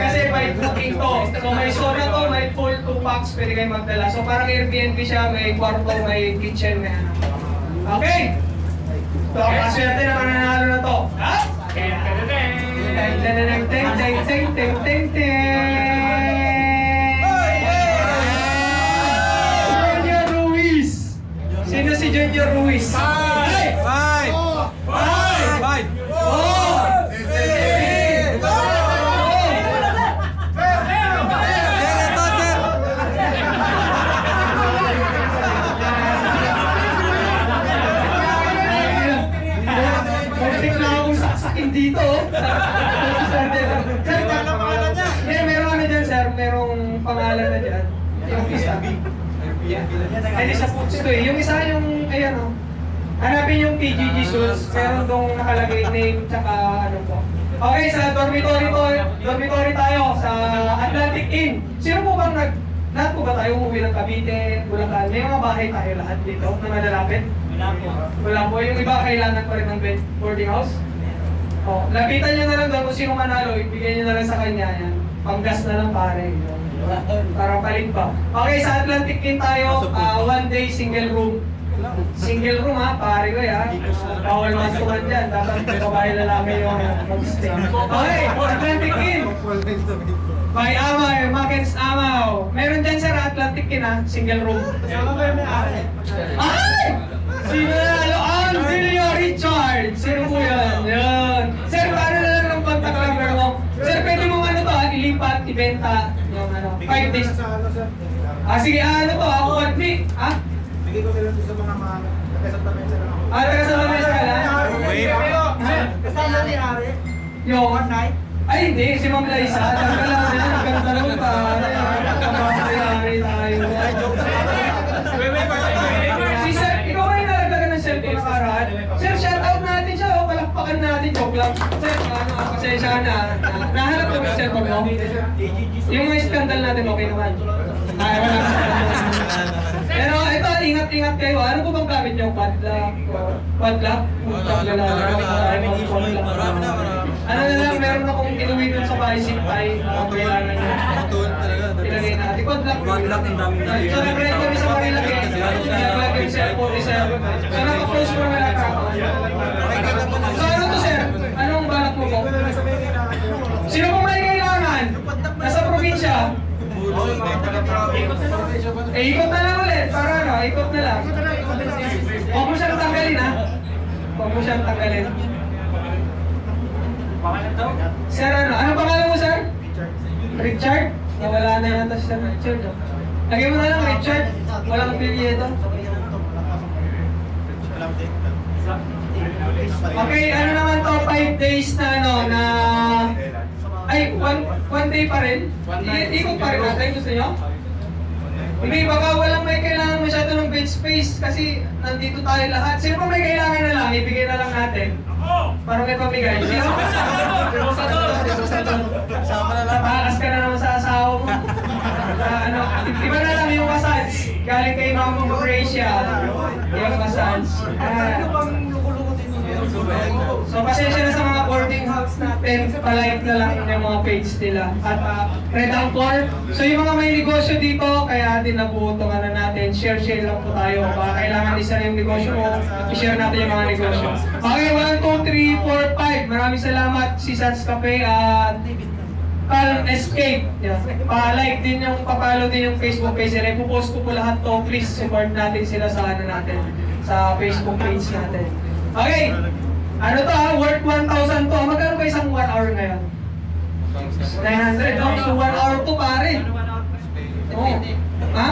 Speaker 1: Kasi may booking to. So, may sauna to, may full 2 packs, pwede kayo magdala. So, parang Airbnb siya, may kwarto, may kitchen, may ano. Okay! So, kaswerte na mananalo na to. Ha? Junior Ruiz! Sino si Junior Ruiz? Ay!
Speaker 11: Bye! Bye! Sir, ito, sir.
Speaker 1: Konting na akong saksakin dito. Sir, paano pangalan niya? Meron ano dyan, sir. Merong pangalan na dyan. Yung isa. Ay, di sa puts to eh. Yung isa yung, ayan o. Hanapin yung PGG Suits. Meron dong nakalagay name tsaka ano po. Okay, sa dormitory tayo sa Atlantic Inn. Sino po bang lahat po ba tayo umuwi ng Cavite, Bulacan? May mga bahay tayo lahat dito na malalapit? Wala po. Yung iba kailangan pa rin ng boarding house? Lapitan nyo na lang doon kung sino manalo, ibigay nyo na lang sa kanya yan. Panggas na lang pare. Para palit pa. Okay, sa Atlantic Inn tayo, 1 day single room. Single room ha, pare ko ya. Bawal masukan dyan. Dapat babae lalaki yung mag-stay. Okay, Atlantic Inn. By Amaw, Makens Amaw. Meron dyan sir, Atlantic Inn ha, single room. Ay! Sino nalo? Angelio Richard! Sino po yan? Yan. Sir, paano na lang ng contact number mo? Sir, pwede mong ano to, ilipat, ibenta, yung ano, 5 days. Sige, ano to, 1 week, ha?
Speaker 6: Bigay ko sila sa mga nakasama sa lang.
Speaker 1: Taga-sama na siya lang?
Speaker 6: Kasama ni Ari.
Speaker 1: Yung? Ay, hindi, si Ma'am Liza. Taga lang yan, nagkanta lang pa. Ay, tayo. Si Sir, ikaw ba yung nalagdagan ng cellphone ng arahan? Sir, shoutout natin siya, palakpakan natin, joke lang. Sir, pasensya na. Nahanap ko yung cellphone mo. Yung mga skandal natin, okay naman. Ay, wala. Pero ito, ingat-ingat kayo. Ano po bang gamit niyo? Padlock? Padlock? Ano na lang, meron akong inuwi dun sa bahay, sipay. Kailangan niya. Ilagay natin. Padlock.
Speaker 11: Padlock ang daming natin.
Speaker 1: So, nag-rent kami sa Manila. Nag-rent yung cellphone ni Sir. So, naka-close ko naman ang account. So, ano to, Sir? Anong balak mo po? Sino pong may kailangan? Nasa probinsya? Ikot na lang ulit, para ano, ikot na lang. Huwag mo siyang tanggalin ha. Huwag mo siyang tanggalin. Sir, ano pangalan mo, sir? Richard? Nawala na yata si Sir Richard. Lagay mo na lang, Richard. Walang pilyeto. Okay, ano naman to, 5 days na ano, na... Ay, one day pa rin? Ikot pa rin natin, gusto nyo? Hindi, baka walang may kailangan masyado ng bed space kasi nandito tayo lahat. Sino pa may kailangan na lang, ibigay na lang natin. Para may pamigay. Sino? Takas ka na naman sa asawa mo. Iba na lang yung massage. Galing kay Mama Gracia. Yung massage. So pasensya na sa mga boarding house natin, palike na lang yung mga page nila. At Red Anchor, so yung mga may negosyo dito, kaya din nabutungan na natin, share lang po tayo. Baka kailangan isa na yung negosyo mo, i-share natin yung mga negosyo. Okay, 1, 2, 3, 4, 5. Maraming salamat si Sans Cafe at Calm Escape. Yeah. Pa-like din yung, pa-follow din yung Facebook page nila. Ipopost ko po lahat to. Please support natin sila sa ano natin, sa Facebook page natin. Okay. Ano to ha? Worth 1,000 to. Magkano ba isang 1 hour ngayon? 900. No? So 1 hour to pare. Oh. Ha?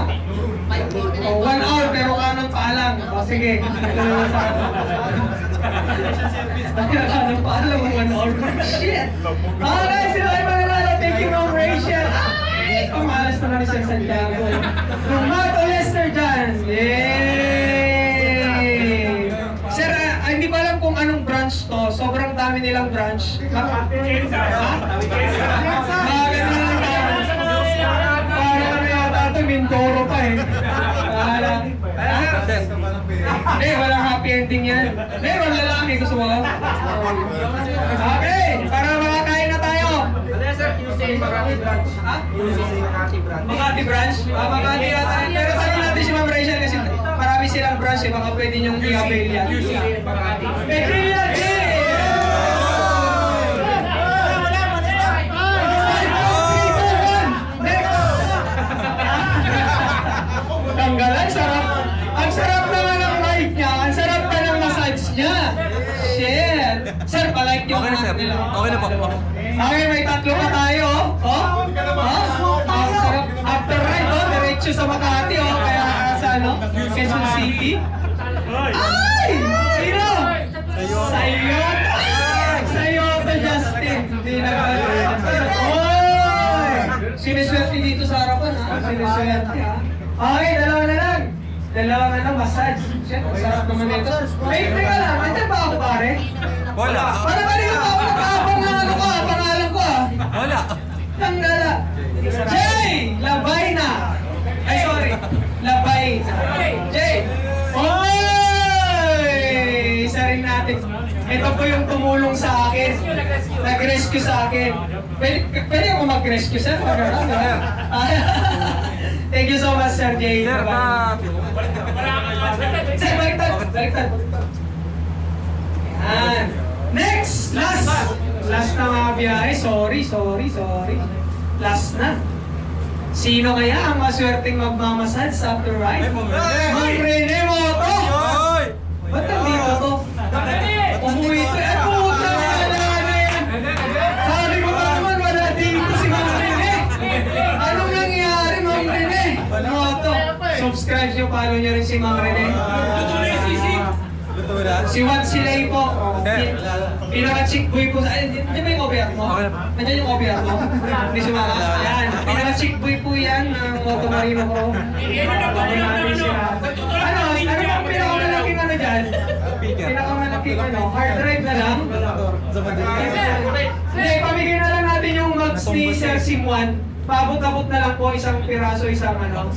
Speaker 1: Oh, 1 hour pero kanang paalam. O sige. Kanang paalam 1 hour. Shit. Okay, sila ay manalala. Thank you, Ma'am Rachel. Ay! Pamalas naman ni Sir Santiago. Mato Lester dyan. Yay! Sir, hindi ko alam kung anong branch to. Sobrang dami nilang branch. Ha? Maganda lang tayo. Parang ano yata ito, Mindoro pa eh. Walang happy ending yan. Meron lalaki, gusto mo? Okay, para makakain na tayo. Makati branch. Ha? Makati branch? Makati yata. Pero tanong natin si Ma'am Rachel kasi marami silang branch eh. Baka pwede niyong i-avail yan. Petrilla Day! Tanggalan, sarap. Ang sarap naman ng ride niya. Ang sarap pa ng massage niya. Shit. Sir, palike yung
Speaker 11: Okay na, sir.
Speaker 1: nila.
Speaker 11: Okay na po.
Speaker 1: Okay, may tatlo pa tayo. Oh? Ang sarap. After ride, diretso sa Makati, Kaya sa ano? Quezon City. Ay! Sino? Sa'yo. Sa'yo to Justin. Hindi na ba? Oy! Siniswerte dito sa harapan, ha? Siniswerte, ha? Okay, dalawa na lang. Dalawa na lang, massage. Shit, ang sarap naman nito. Ay, teka lang. Andyan ba ako, pare?
Speaker 11: Wala.
Speaker 1: Para kanina pa ako nakapang na ano ko, pangalan ko,
Speaker 11: Wala.
Speaker 1: Tanggala. Jay! Labay na! Ay, sorry. Labay na. Jay! Oy! Isa rin natin. Ito po yung tumulong sa akin. Nag-rescue sa akin. Pwede ako mag-rescue, sir? Thank you so much, Sir Jay.
Speaker 11: Sir,
Speaker 1: Sir, baliktad. Yan. Next! Last na mga biyahe. Sorry. Last na. Sino kaya ang maswerteng magmamassage after ride? Ma'am Rene Moto! Ba't nandito to? Umuwi ito. Puta na yan! Sabi ko pa naman, wala dito si Ma'am Rene. Anong nangyari, Ma'am Rene? Moto. Subscribe nyo, follow nyo rin si Ma'am Rene. Si Juan Silay po. Pinaka-chick boy po. Nandiyan ba yung OBR mo? Nandiyan yung OBR mo? Hindi sumaka? Yan. Pinaka-chick boy po yan ng Moto Marino ko. Ano bang pinakamalaking ano dyan? Pinakamalaking ano? Hard drive na lang? Hindi, pamigay na lang natin yung mags ni Sir Simuan. Paabot-abot na lang po, isang piraso, isang ano.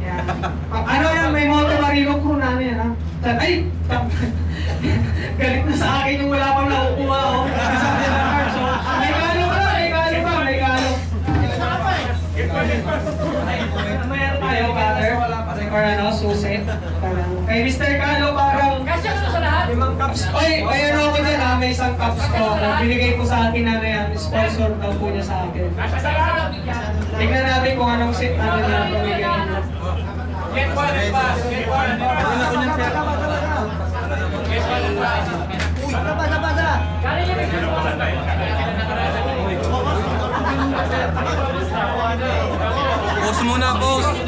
Speaker 1: Yan. Ano yan, may Moto Marino crew namin yan, ha? Ay! Galit na sa akin yung wala pang nakukuha, So, may galo pa, may galo. Mayroon tayo, butter. Or ano, susi. Kay Mr. Galo, parang... limang cups. Oy, ano ako dyan, ha? May isang cups ko. Binigay ko sa akin na yan. Sponsor daw po niya sa akin. Tignan natin kung anong sit ano niya pamigay niya.
Speaker 11: Post muna, post.